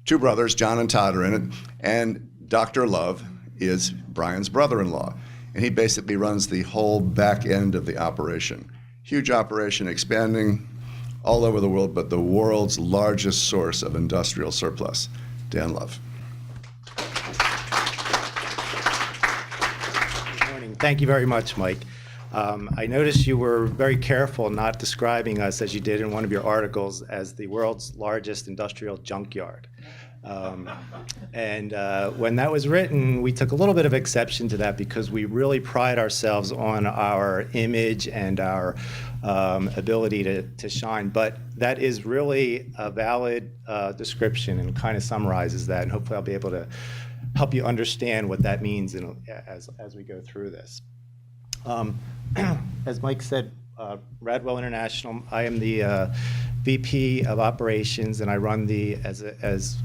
Two brothers, John and Todd, are in it, and Dr. Love is Brian's brother-in-law, and he basically runs the whole back end of the operation. Huge operation, expanding all over the world, but the world's largest source of industrial surplus. Dan Love. Good morning. Thank you very much, Mike. I noticed you were very careful not describing us, as you did in one of your articles, as the world's largest industrial junkyard. And when that was written, we took a little bit of exception to that because we really pride ourselves on our image and our ability to shine. But that is really a valid description and kind of summarizes that. And hopefully I'll be able to help you understand what that means as we go through this. As Mike said, Radwell International, I am the VP of Operations, and I run as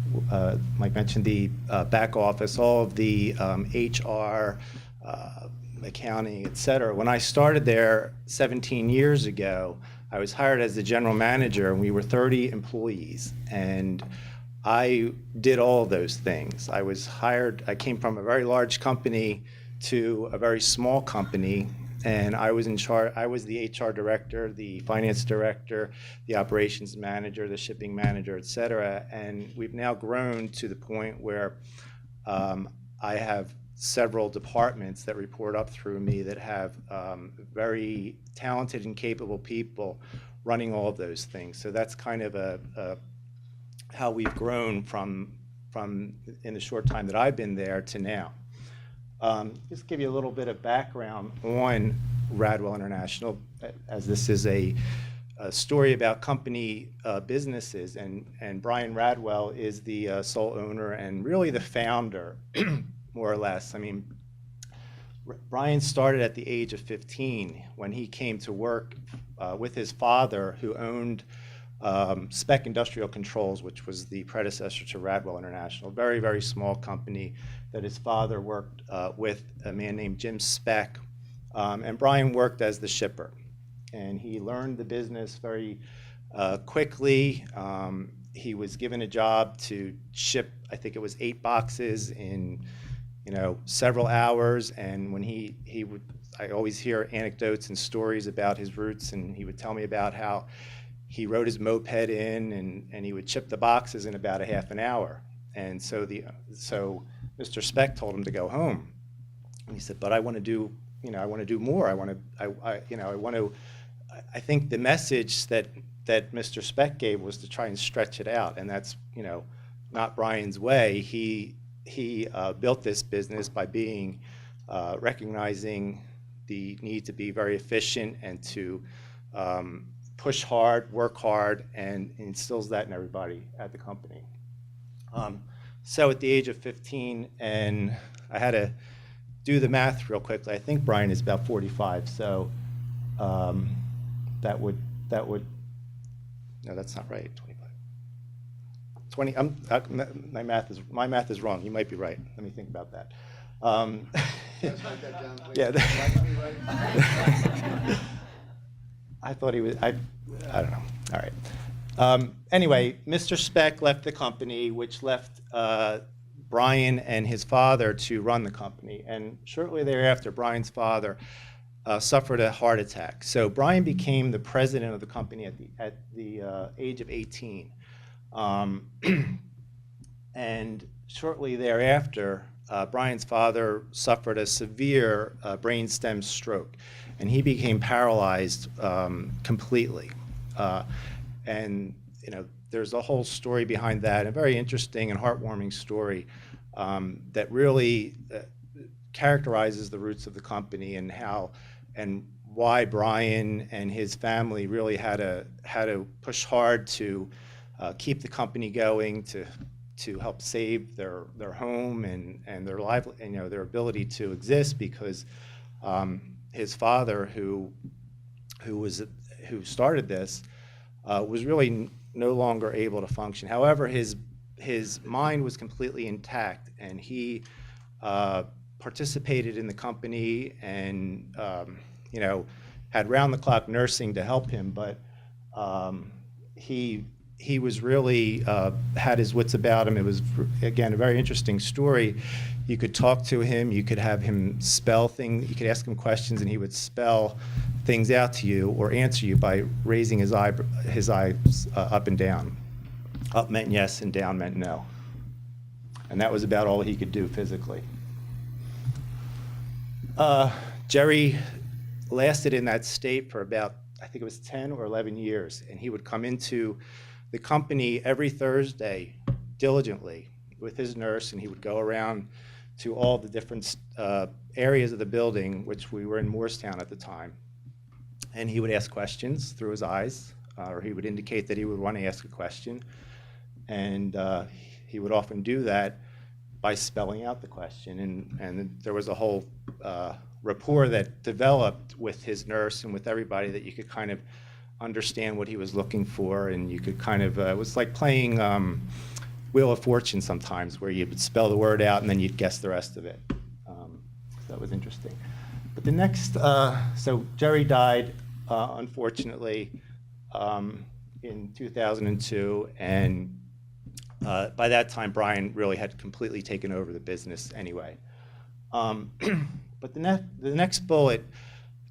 Mike mentioned, the back office, all of the HR, accounting, et cetera. When I started there 17 years ago, I was hired as the general manager, and we were 30 employees. And I did all of those things. I was hired, I came from a very large company to a very small company, and I was in charge. I was the HR director, the finance director, the operations manager, the shipping manager, et cetera. And we've now grown to the point where I have several departments that report up through me that have very talented and capable people running all of those things. So that's kind of how we've grown from in the short time that I've been there to now. Just give you a little bit of background on Radwell International, as this is a story about company businesses, and Brian Radwell is the sole owner and really the founder, more or less. I mean, Brian started at the age of 15 when he came to work with his father, who owned Spec Industrial Controls, which was the predecessor to Radwell International, a very, very small company that his father worked with a man named Jim Speck. And Brian worked as the shipper. And he learned the business very quickly. He was given a job to ship, I think it was 8 boxes in, several hours. And when he would, I always hear anecdotes and stories about his roots, and he would tell me about how he rode his moped in and he would ship the boxes in about a half an hour. And so Mr. Speck told him to go home. And he said, but I want to do, I want to do more. I think the message that Mr. Speck gave was to try and stretch it out. And that's, not Brian's way. He built this business by being, recognizing the need to be very efficient and to push hard, work hard, and instills that in everybody at the company. So at the age of 15, and I had to do the math real quickly. I think Brian is about 45, so that would, no, that's not right, 25. 20, my math is wrong. You might be right. Let me think about that. Let's write that down, please. Yeah. Like me, right? I thought he was, I don't know. All right. Anyway, Mr. Speck left the company, which left Brian and his father to run the company. And shortly thereafter, Brian's father suffered a heart attack. So Brian became the president of the company at the age of 18. And shortly thereafter, Brian's father suffered a severe brainstem stroke, and he became paralyzed completely. And there's a whole story behind that, a very interesting and heartwarming story that really characterizes the roots of the company and how and why Brian and his family really had to push hard to keep the company going, to help save their home and their life, their ability to exist, because his father, who started this, was really no longer able to function. However, his mind was completely intact, and he participated in the company and had round-the-clock nursing to help him, but he was really had his wits about him. It was, again, a very interesting story. You could talk to him, you could have him spell things, you could ask him questions, and he would spell things out to you or answer you by raising his eyes up and down. Up meant yes, and down meant no. And that was about all he could do physically. Jerry lasted in that state for about, I think it was 10 or 11 years, and he would come into the company every Thursday diligently with his nurse, and he would go around to all the different areas of the building, which we were in Moorestown at the time, and he would ask questions through his eyes, or he would indicate that he would want to ask a question, and he would often do that by spelling out the question, and there was a whole rapport that developed with his nurse and with everybody that you could kind of understand what he was looking for, and you could kind of, it was like playing Wheel of Fortune sometimes, where you would spell the word out and then you'd guess the rest of it. So that was interesting. But the next, so Jerry died, unfortunately, in 2002, and by that time, Brian really had completely taken over the business anyway. But the next bullet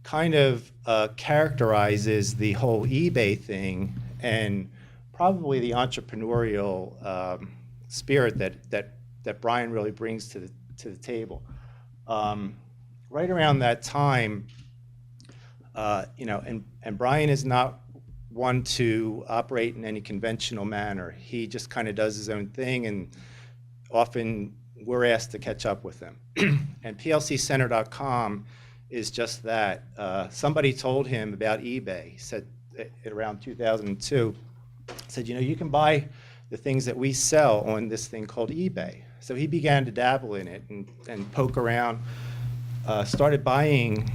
kind of characterizes the whole eBay thing and probably the entrepreneurial spirit that Brian really brings to the table. Right around that time, and Brian is not one to operate in any conventional manner. He just kind of does his own thing, and often we're asked to catch up with him. And PLCcenter.com is just that. Somebody told him about eBay. He said around 2002, said, you can buy the things that we sell on this thing called eBay. So he began to dabble in it and poke around, started buying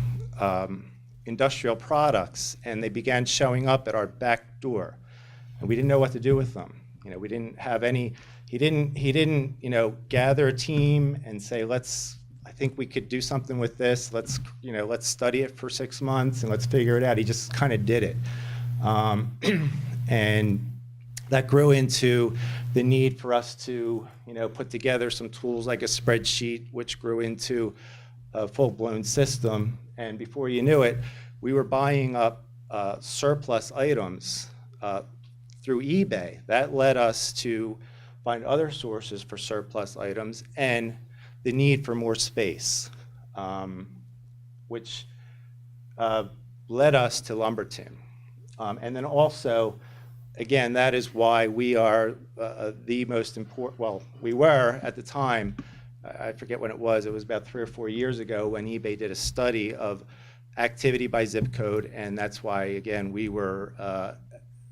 industrial products, and they began showing up at our back door, and we didn't know what to do with them. We didn't have any. He didn't gather a team and say, I think we could do something with this. Let's study it for 6 months and let's figure it out. He just kind of did it, and that grew into the need for us to put together some tools like a spreadsheet, which grew into a full-blown system. And before you knew it, we were buying up surplus items through eBay. That led us to find other sources for surplus items and the need for more space, which led us to Lumberton. And then also, again, that is why we are the most important, well, we were at the time, I forget when it was about 3 or 4 years ago when eBay did a study of activity by zip code, and that's why, again,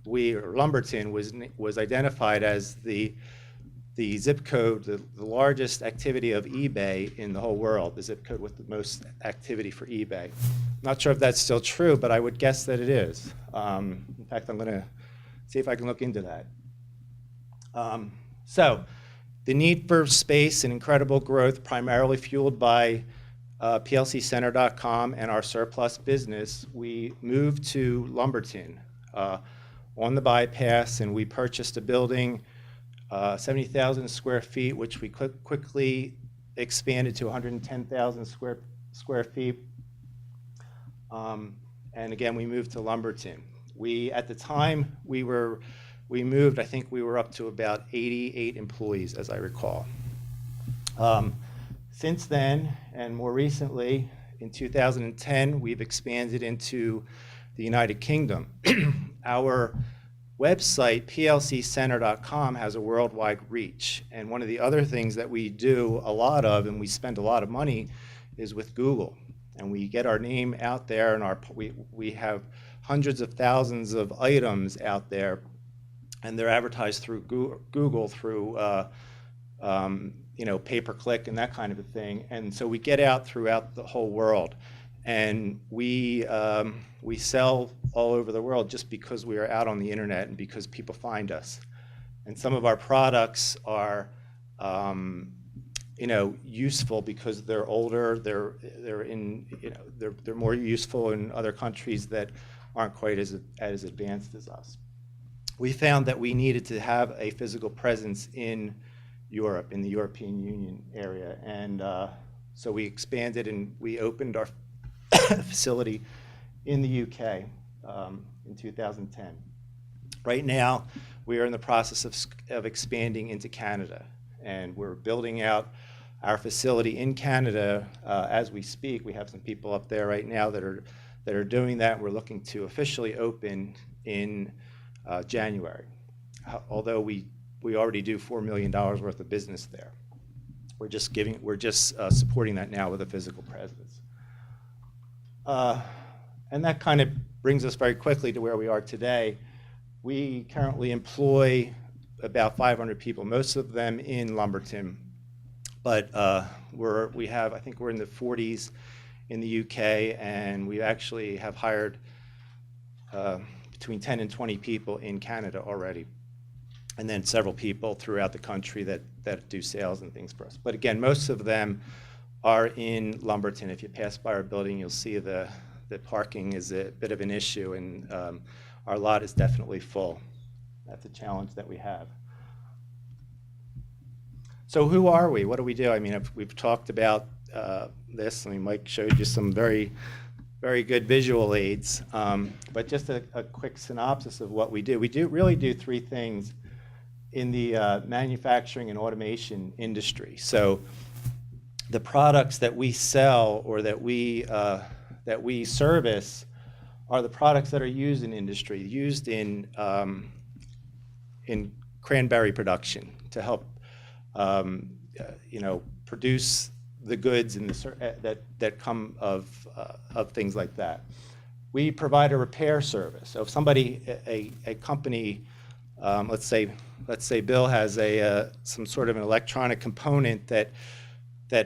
Lumberton was identified as the zip code, the largest activity of eBay in the whole world, the zip code with the most activity for eBay. Not sure if that's still true, but I would guess that it is. In fact, I'm going to see if I can look into that. So the need for space and incredible growth, primarily fueled by PLCcenter.com and our surplus business, we moved to Lumberton on the bypass, and we purchased a building, 70,000 square feet, which we quickly expanded to 110,000 square feet. And again, we moved to Lumberton. At the time we moved, I think we were up to about 88 employees, as I recall. Since then, and more recently, in 2010, we've expanded into the United Kingdom. Our website, plccenter.com, has a worldwide reach. And one of the other things that we do a lot of, and we spend a lot of money, is with Google. And we get our name out there, and we have hundreds of thousands of items out there, and they're advertised through Google through pay-per-click and that kind of a thing. And so we get out throughout the whole world. And we sell all over the world just because we are out on the internet and because people find us. And some of our products are, useful because they're older. They're more useful in other countries that aren't quite as advanced as us. We found that we needed to have a physical presence in Europe, in the European Union area, and so we expanded and we opened our facility in the UK in 2010. Right now, we are in the process of expanding into Canada, and we're building out our facility in Canada as we speak. We have some people up there right now that are doing that. We're looking to officially open in January, although we already do $4 million worth of business there. We're just supporting that now with a physical presence. And that kind of brings us very quickly to where we are today. We currently employ about 500 people, most of them in Lumberton, but I think we're in the 40s in the UK, and we actually have hired between 10 and 20 people in Canada already, and then several people throughout the country that do sales and things for us. But again, most of them are in Lumberton. If you pass by our building, you'll see the parking is a bit of an issue, and our lot is definitely full. That's a challenge that we have. So who are we? What do we do? I mean, we've talked about this. I mean, Mike showed you some very, very good visual aids, but just a quick synopsis of what we do. We really do three things in the manufacturing and automation industry. So the products that we sell or that we service are the products that are used in industry, used in cranberry production to help produce the goods and that come of things like that. We provide a repair service. So if somebody, a company, let's say Bill has some sort of an electronic component that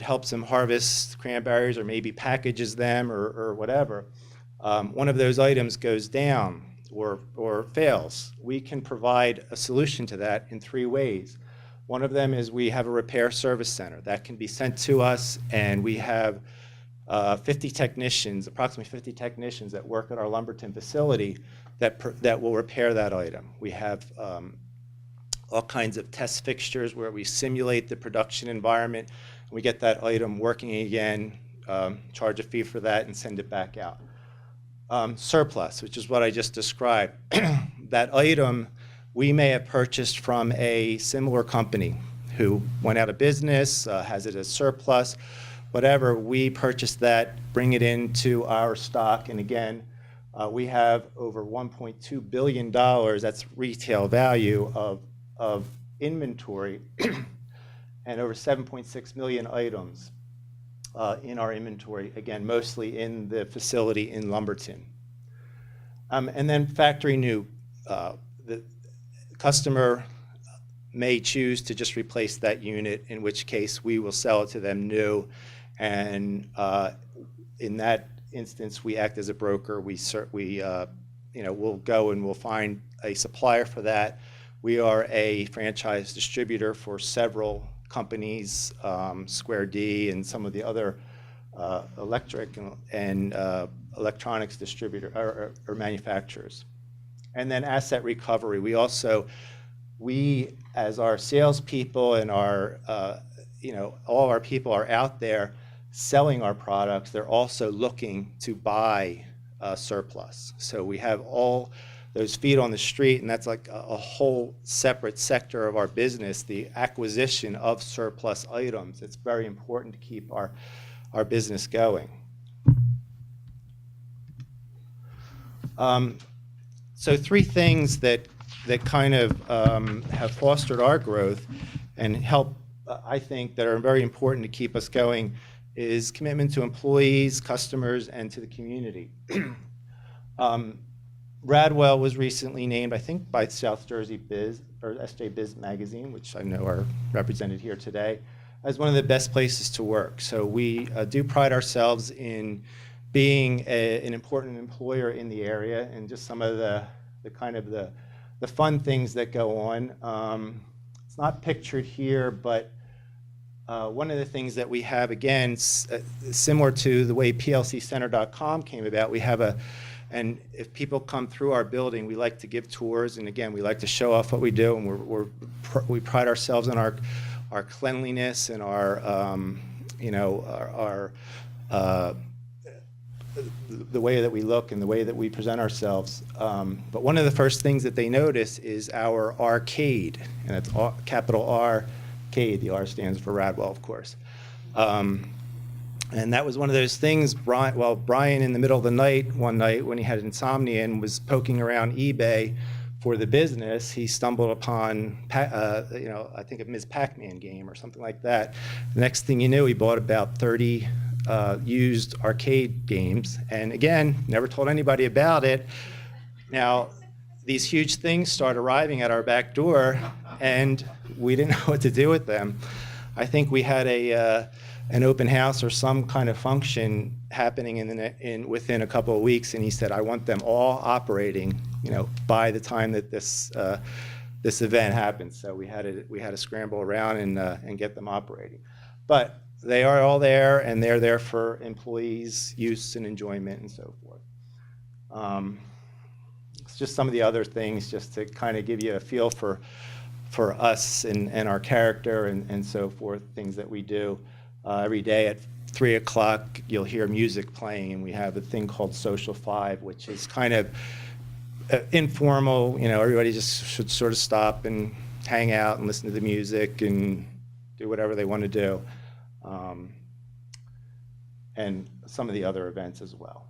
helps him harvest cranberries or maybe packages them or whatever. One of those items goes down or fails. We can provide a solution to that in three ways. One of them is we have a repair service center that can be sent to us, and we have 50 technicians, approximately 50 technicians that work at our Lumberton facility that will repair that item. We have all kinds of test fixtures where we simulate the production environment. We get that item working again, charge a fee for that, and send it back out. Surplus, which is what I just described. That item we may have purchased from a similar company who went out of business, has it as surplus, whatever. We purchase that, bring it into our stock, and again, we have over $1.2 billion, that's retail value of inventory, and over 7.6 million items in our inventory, again, mostly in the facility in Lumberton. And then factory new. The customer may choose to just replace that unit, in which case we will sell it to them new. And in that instance, we act as a broker. We'll go and we'll find a supplier for that. We are a franchise distributor for several companies, Square D and some of the other electric and electronics distributor or manufacturers. And then asset recovery. We as our salespeople and our all our people are out there selling our products, they're also looking to buy surplus. So we have all those feet on the street, and that's like a whole separate sector of our business, the acquisition of surplus items. It's very important to keep our business going. So three things that kind of have fostered our growth and help, I think, that are very important to keep us going is commitment to employees, customers, and to the community. Radwell was recently named, I think, by South Jersey Biz, or SJ Biz magazine, which I know are represented here today, as one of the best places to work. So we do pride ourselves in being an important employer in the area, and just some of the kind of the fun things that go on. It's not pictured here, but one of the things that we have, again, similar to the way plccenter.com came about, we have and if people come through our building, we like to give tours, and again, we like to show off what we do, and we pride ourselves on our cleanliness and our the way that we look and the way that we present ourselves. But one of the first things that they notice is our arcade, and it's capital R-cade. The R stands for Radwell, of course. And that was one of those things, Brian in the middle of the night, one night when he had insomnia and was poking around eBay for the business, he stumbled upon, I think a Ms. Pac-Man game or something like that. The next thing you knew, he bought about 30 used arcade games, and again, never told anybody about it. Now, these huge things start arriving at our back door, and we didn't know what to do with them. I think we had an open house or some kind of function happening within a couple of weeks, and he said, "I want them all operating, by the time that this event happens." So we had to scramble around and get them operating, but they are all there, and they're there for employees' use and enjoyment and so forth. It's just some of the other things, just to kind of give you a feel for us and our character and so forth, things that we do. Every day at 3 o'clock, you'll hear music playing, and we have a thing called Social 5, which is kind of informal. Everybody just should sort of stop and hang out and listen to the music and do whatever they want to do. And some of the other events as well.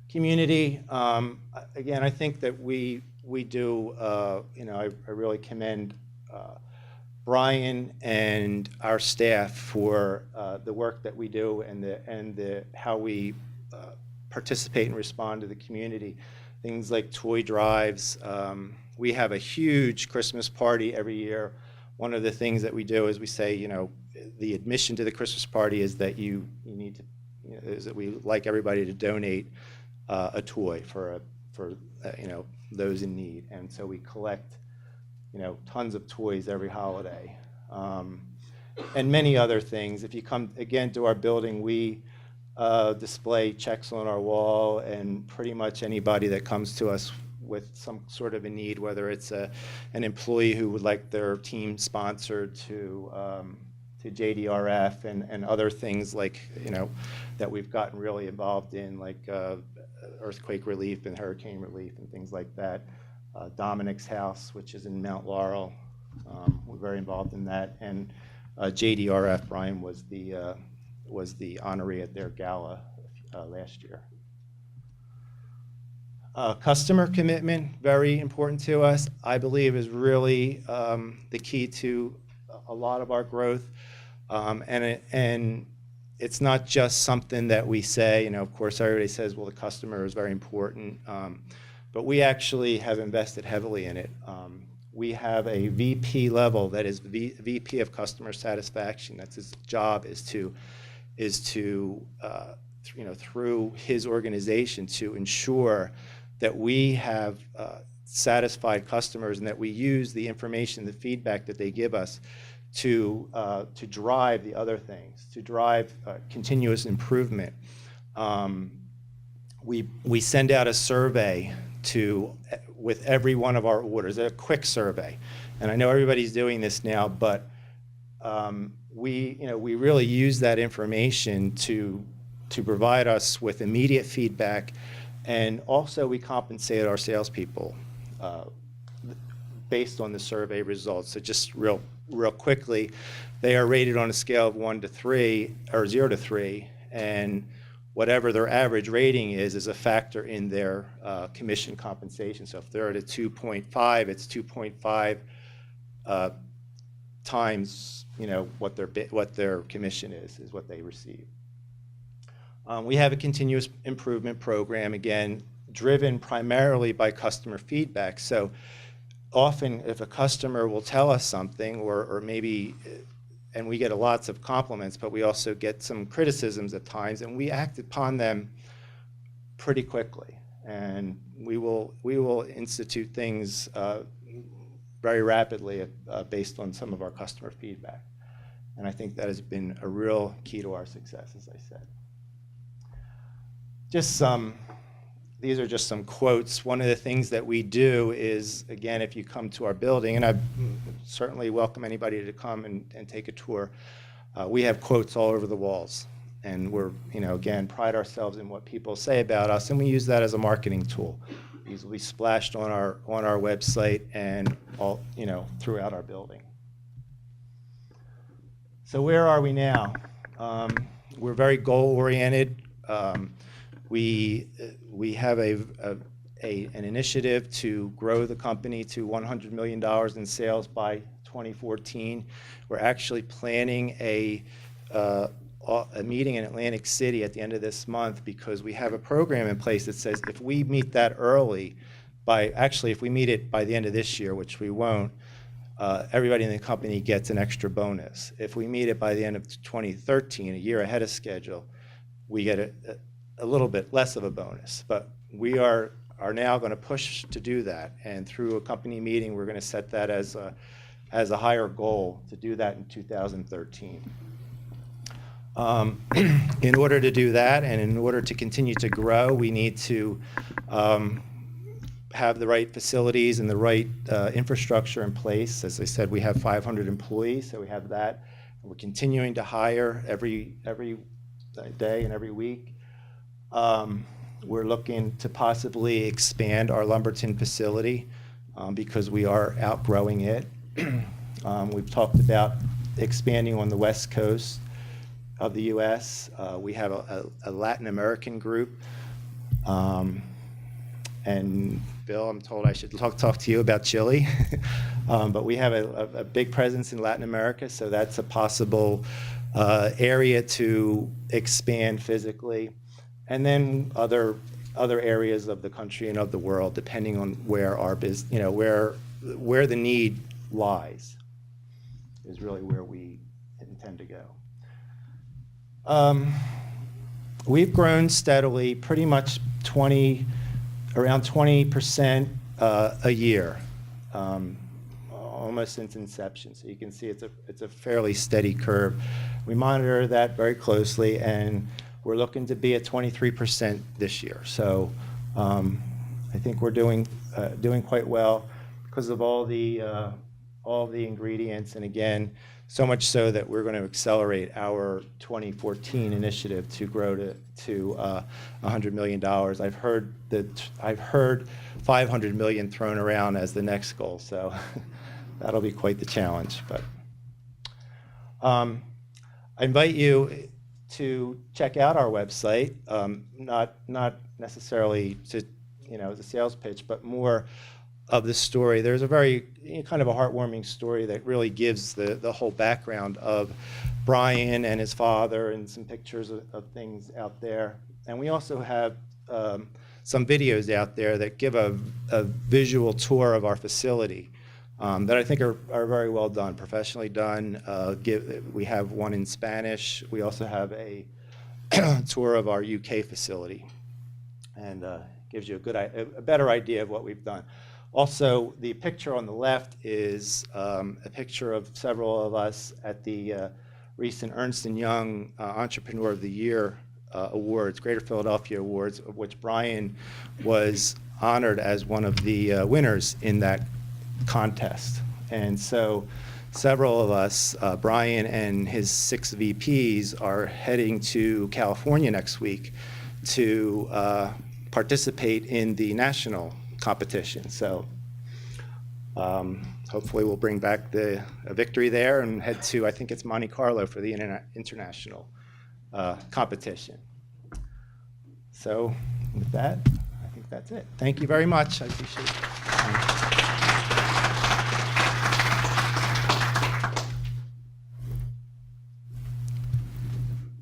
Community, again, I think that we do, I really commend Brian and our staff for the work that we do and how we participate and respond to the community. Things like toy drives. We have a huge Christmas party every year. One of the things that we do is we say, the admission to the Christmas party is that you need to, is that we like everybody to donate a toy for those in need, and so we collect tons of toys every holiday, and many other things. If you come again to our building, we display checks on our wall, and pretty much anybody that comes to us with some sort of a need, whether it's an employee who would like their team sponsored to JDRF and other things like that we've gotten really involved in, like earthquake relief and hurricane relief and things like that. Dominic's house, which is in Mount Laurel, we're very involved in that. And JDRF, Brian was the honoree at their gala last year. Customer commitment, very important to us. I believe is really the key to a lot of our growth, and it's not just something that we say. Of course, everybody says, well, the customer is very important, but we actually have invested heavily in it. We have a VP level that is VP of customer satisfaction. That's his job, is to through his organization to ensure that we have satisfied customers and that we use the information, the feedback that they give us to drive the other things, to drive continuous improvement. We send out a survey with every one of our orders, a quick survey. And I know everybody's doing this now, but we really use that information to provide us with immediate feedback. And also we compensate our salespeople based on the survey results. So just real quickly, they are rated on a scale of 1 to 3 or 0 to 3, and whatever their average rating is a factor in their commission compensation. So if they're at a 2.5, it's 2.5 times what their commission is what they receive. We have a continuous improvement program, again, driven primarily by customer feedback. So often if a customer will tell us something or maybe and we get lots of compliments, but we also get some criticisms at times, and we act upon them pretty quickly. And we will institute things very rapidly based on some of our customer feedback. And I think that has been a real key to our success, as I said. These are just some quotes. One of the things that we do is, again, if you come to our building, and I certainly welcome anybody to come and take a tour, we have quotes all over the walls. And we're, again, pride ourselves in what people say about us, and we use that as a marketing tool. Easily splashed on our website and all, throughout our building. So where are we now? We're very goal-oriented. We have an initiative to grow the company to $100 million in sales by 2014. We're actually planning a meeting in Atlantic City at the end of this month, because we have a program in place that says if we meet that early, if we meet it by the end of this year, which we won't, everybody in the company gets an extra bonus. If we meet it by the end of 2013, a year ahead of schedule, we get a little bit less of a bonus. But we are now going to push to do that, and through a company meeting, we're going to set that as a higher goal to do that in 2013. In order to do that, and in order to continue to grow, we need to have the right facilities and the right infrastructure in place. As I said, we have 500 employees, so we have that. We're continuing to hire every day and every week. We're looking to possibly expand our Lumberton facility because we are outgrowing it. We've talked about expanding on the West Coast of the U.S. We have a Latin American group. And Bill, I'm told I should talk to you about Chile. But we have a big presence in Latin America, so that's a possible area to expand physically. And then other areas of the country and of the world, depending on where our where the need lies, is really where we intend to go. We've grown steadily, pretty much around 20% a year, almost since inception. So you can see it's a fairly steady curve. We monitor that very closely, and we're looking to be at 23% this year. So I think we're doing quite well because of all the ingredients, and again, so much so that we're going to accelerate our 2014 initiative to grow to $100 million. I've heard 500 million thrown around as the next goal, so that'll be quite the challenge. But I invite you to check out our website, not necessarily to as a sales pitch, but more of the story. There's a very kind of a heartwarming story that really gives the whole background of Brian and his father, and some pictures of things out there. And we also have some videos out there that give a visual tour of our facility that I think are very well done, professionally done. We have one in Spanish. We also have a tour of our UK facility, and gives you a better idea of what we've done. Also, the picture on the left is a picture of several of us at the recent Ernst & Young Entrepreneur of the Year Awards, Greater Philadelphia Awards, of which Brian was honored as one of the winners in that contest. And so several of us, Brian and his 6 VPs, are heading to California next week to participate in the national competition. So hopefully we'll bring back a victory there and head to, I think it's Monte Carlo for the international competition. So with that, I think that's it. Thank you very much. I appreciate it.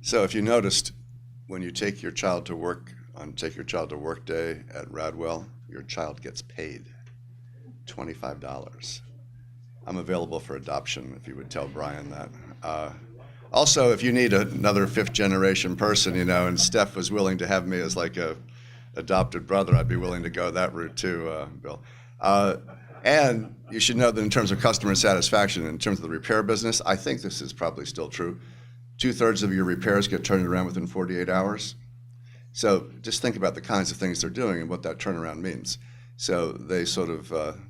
So if you noticed, when you take your child to work on Take Your Child to Work Day at Radwell, your child gets paid $25. I'm available for adoption if you would tell Brian that. Also, if you need another fifth-generation person, and Steph was willing to have me as like a adopted brother, I'd be willing to go that route too, Bill. And you should know that in terms of customer satisfaction, in terms of the repair business, I think this is probably still true. 2/3 of your repairs get turned around within 48 hours. So just think about the kinds of things they're doing and what that turnaround means. So they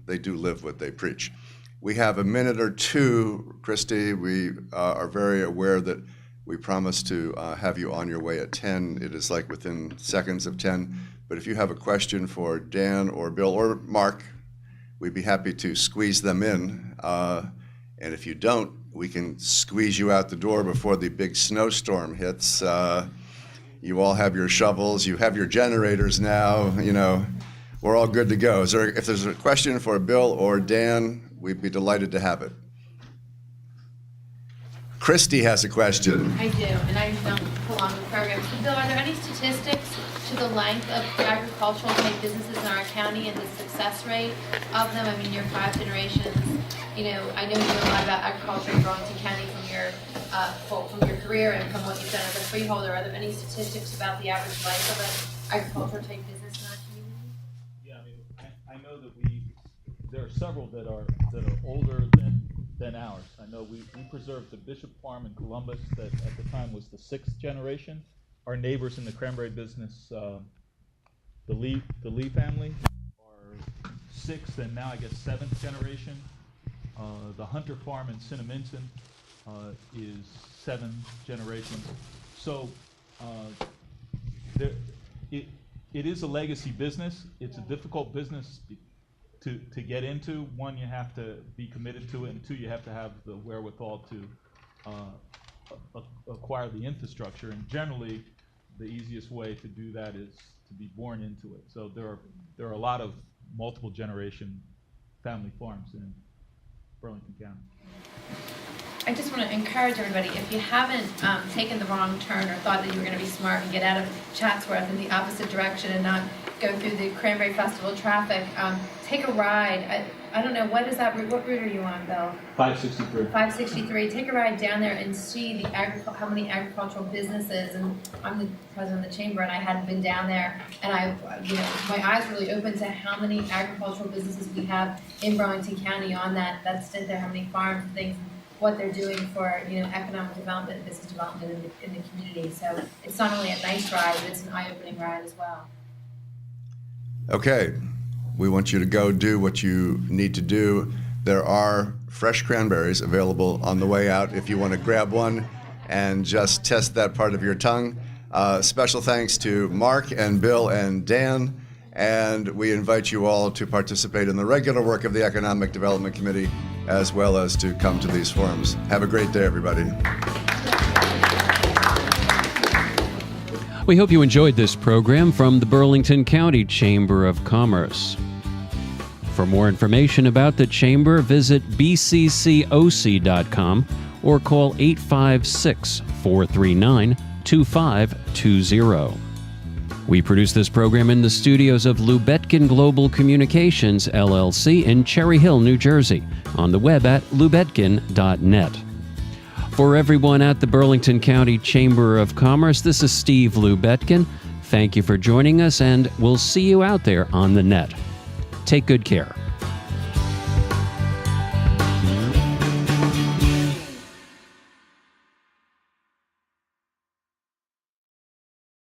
they do live what they preach. We have a minute or two, Christy. We are very aware that we promised to have you on your way at 10. It is like within seconds of 10. But if you have a question for Dan or Bill or Mark, we'd be happy to squeeze them in. And if you don't, we can squeeze you out the door before the big snowstorm hits. You all have your shovels, you have your generators now, we're all good to go. If there's a question for Bill or Dan, we'd be delighted to have it. Christy has a question. I do, and I don't prolong the program. So Bill, are there any statistics to the length of agricultural type businesses in our county and the success rate of them? I mean, your 5 generations, I know you know a lot about agriculture in Burlington County from your career and from what you've done as a freeholder. Are there any statistics about the average life of an agricultural type business in our community? Yeah, I know that there are several that are older than ours. I know we preserved the Bishop Farm in Columbus that at the time was the 6th generation. Our neighbors in the Cranberry business, the Lee family, are 6th and now I guess 7th generation. The Hunter Farm in Cinnaminson is 7 generations. So it is a legacy business. It's a difficult business to get into. One, you have to be committed to it, and 2, you have to have the wherewithal to acquire the infrastructure. And generally, the easiest way to do that is to be born into it. So there are a lot of multiple generation family farms in Burlington County. I just want to encourage everybody, if you haven't taken the wrong turn or thought that you were going to be smart and get out of Chatsworth in the opposite direction and not go through the Cranberry Festival traffic, take a ride. I don't know, what is that route? What route are you on, Bill? 563. 563. Take a ride down there and see how many agricultural businesses, and I'm the president of the chamber and I hadn't been down there, and my eyes really opened to how many agricultural businesses we have in Burlington County on that stint there, how many farms and things, what they're doing for economic development and business development in the community. So it's not only a nice ride, but it's an eye-opening ride as well. Okay, we want you to go do what you need to do. There are fresh cranberries available on the way out if you want to grab one and just test that part of your tongue. Special thanks to Mark and Bill and Dan, and we invite you all to participate in the regular work of the Economic Development Committee, as well as to come to these forums. Have a great day, everybody. We hope you enjoyed this program from the Burlington County Chamber of Commerce. For more information about the Chamber, visit bccoc.com or call 856-439-2520. We produce this program in the studios of Lubetkin Global Communications, LLC in Cherry Hill, New Jersey, on the web at lubetkin.net. For everyone at the Burlington County Chamber of Commerce, this is Steve Lubetkin. Thank you for joining us, and we'll see you out there on the net. Take good care.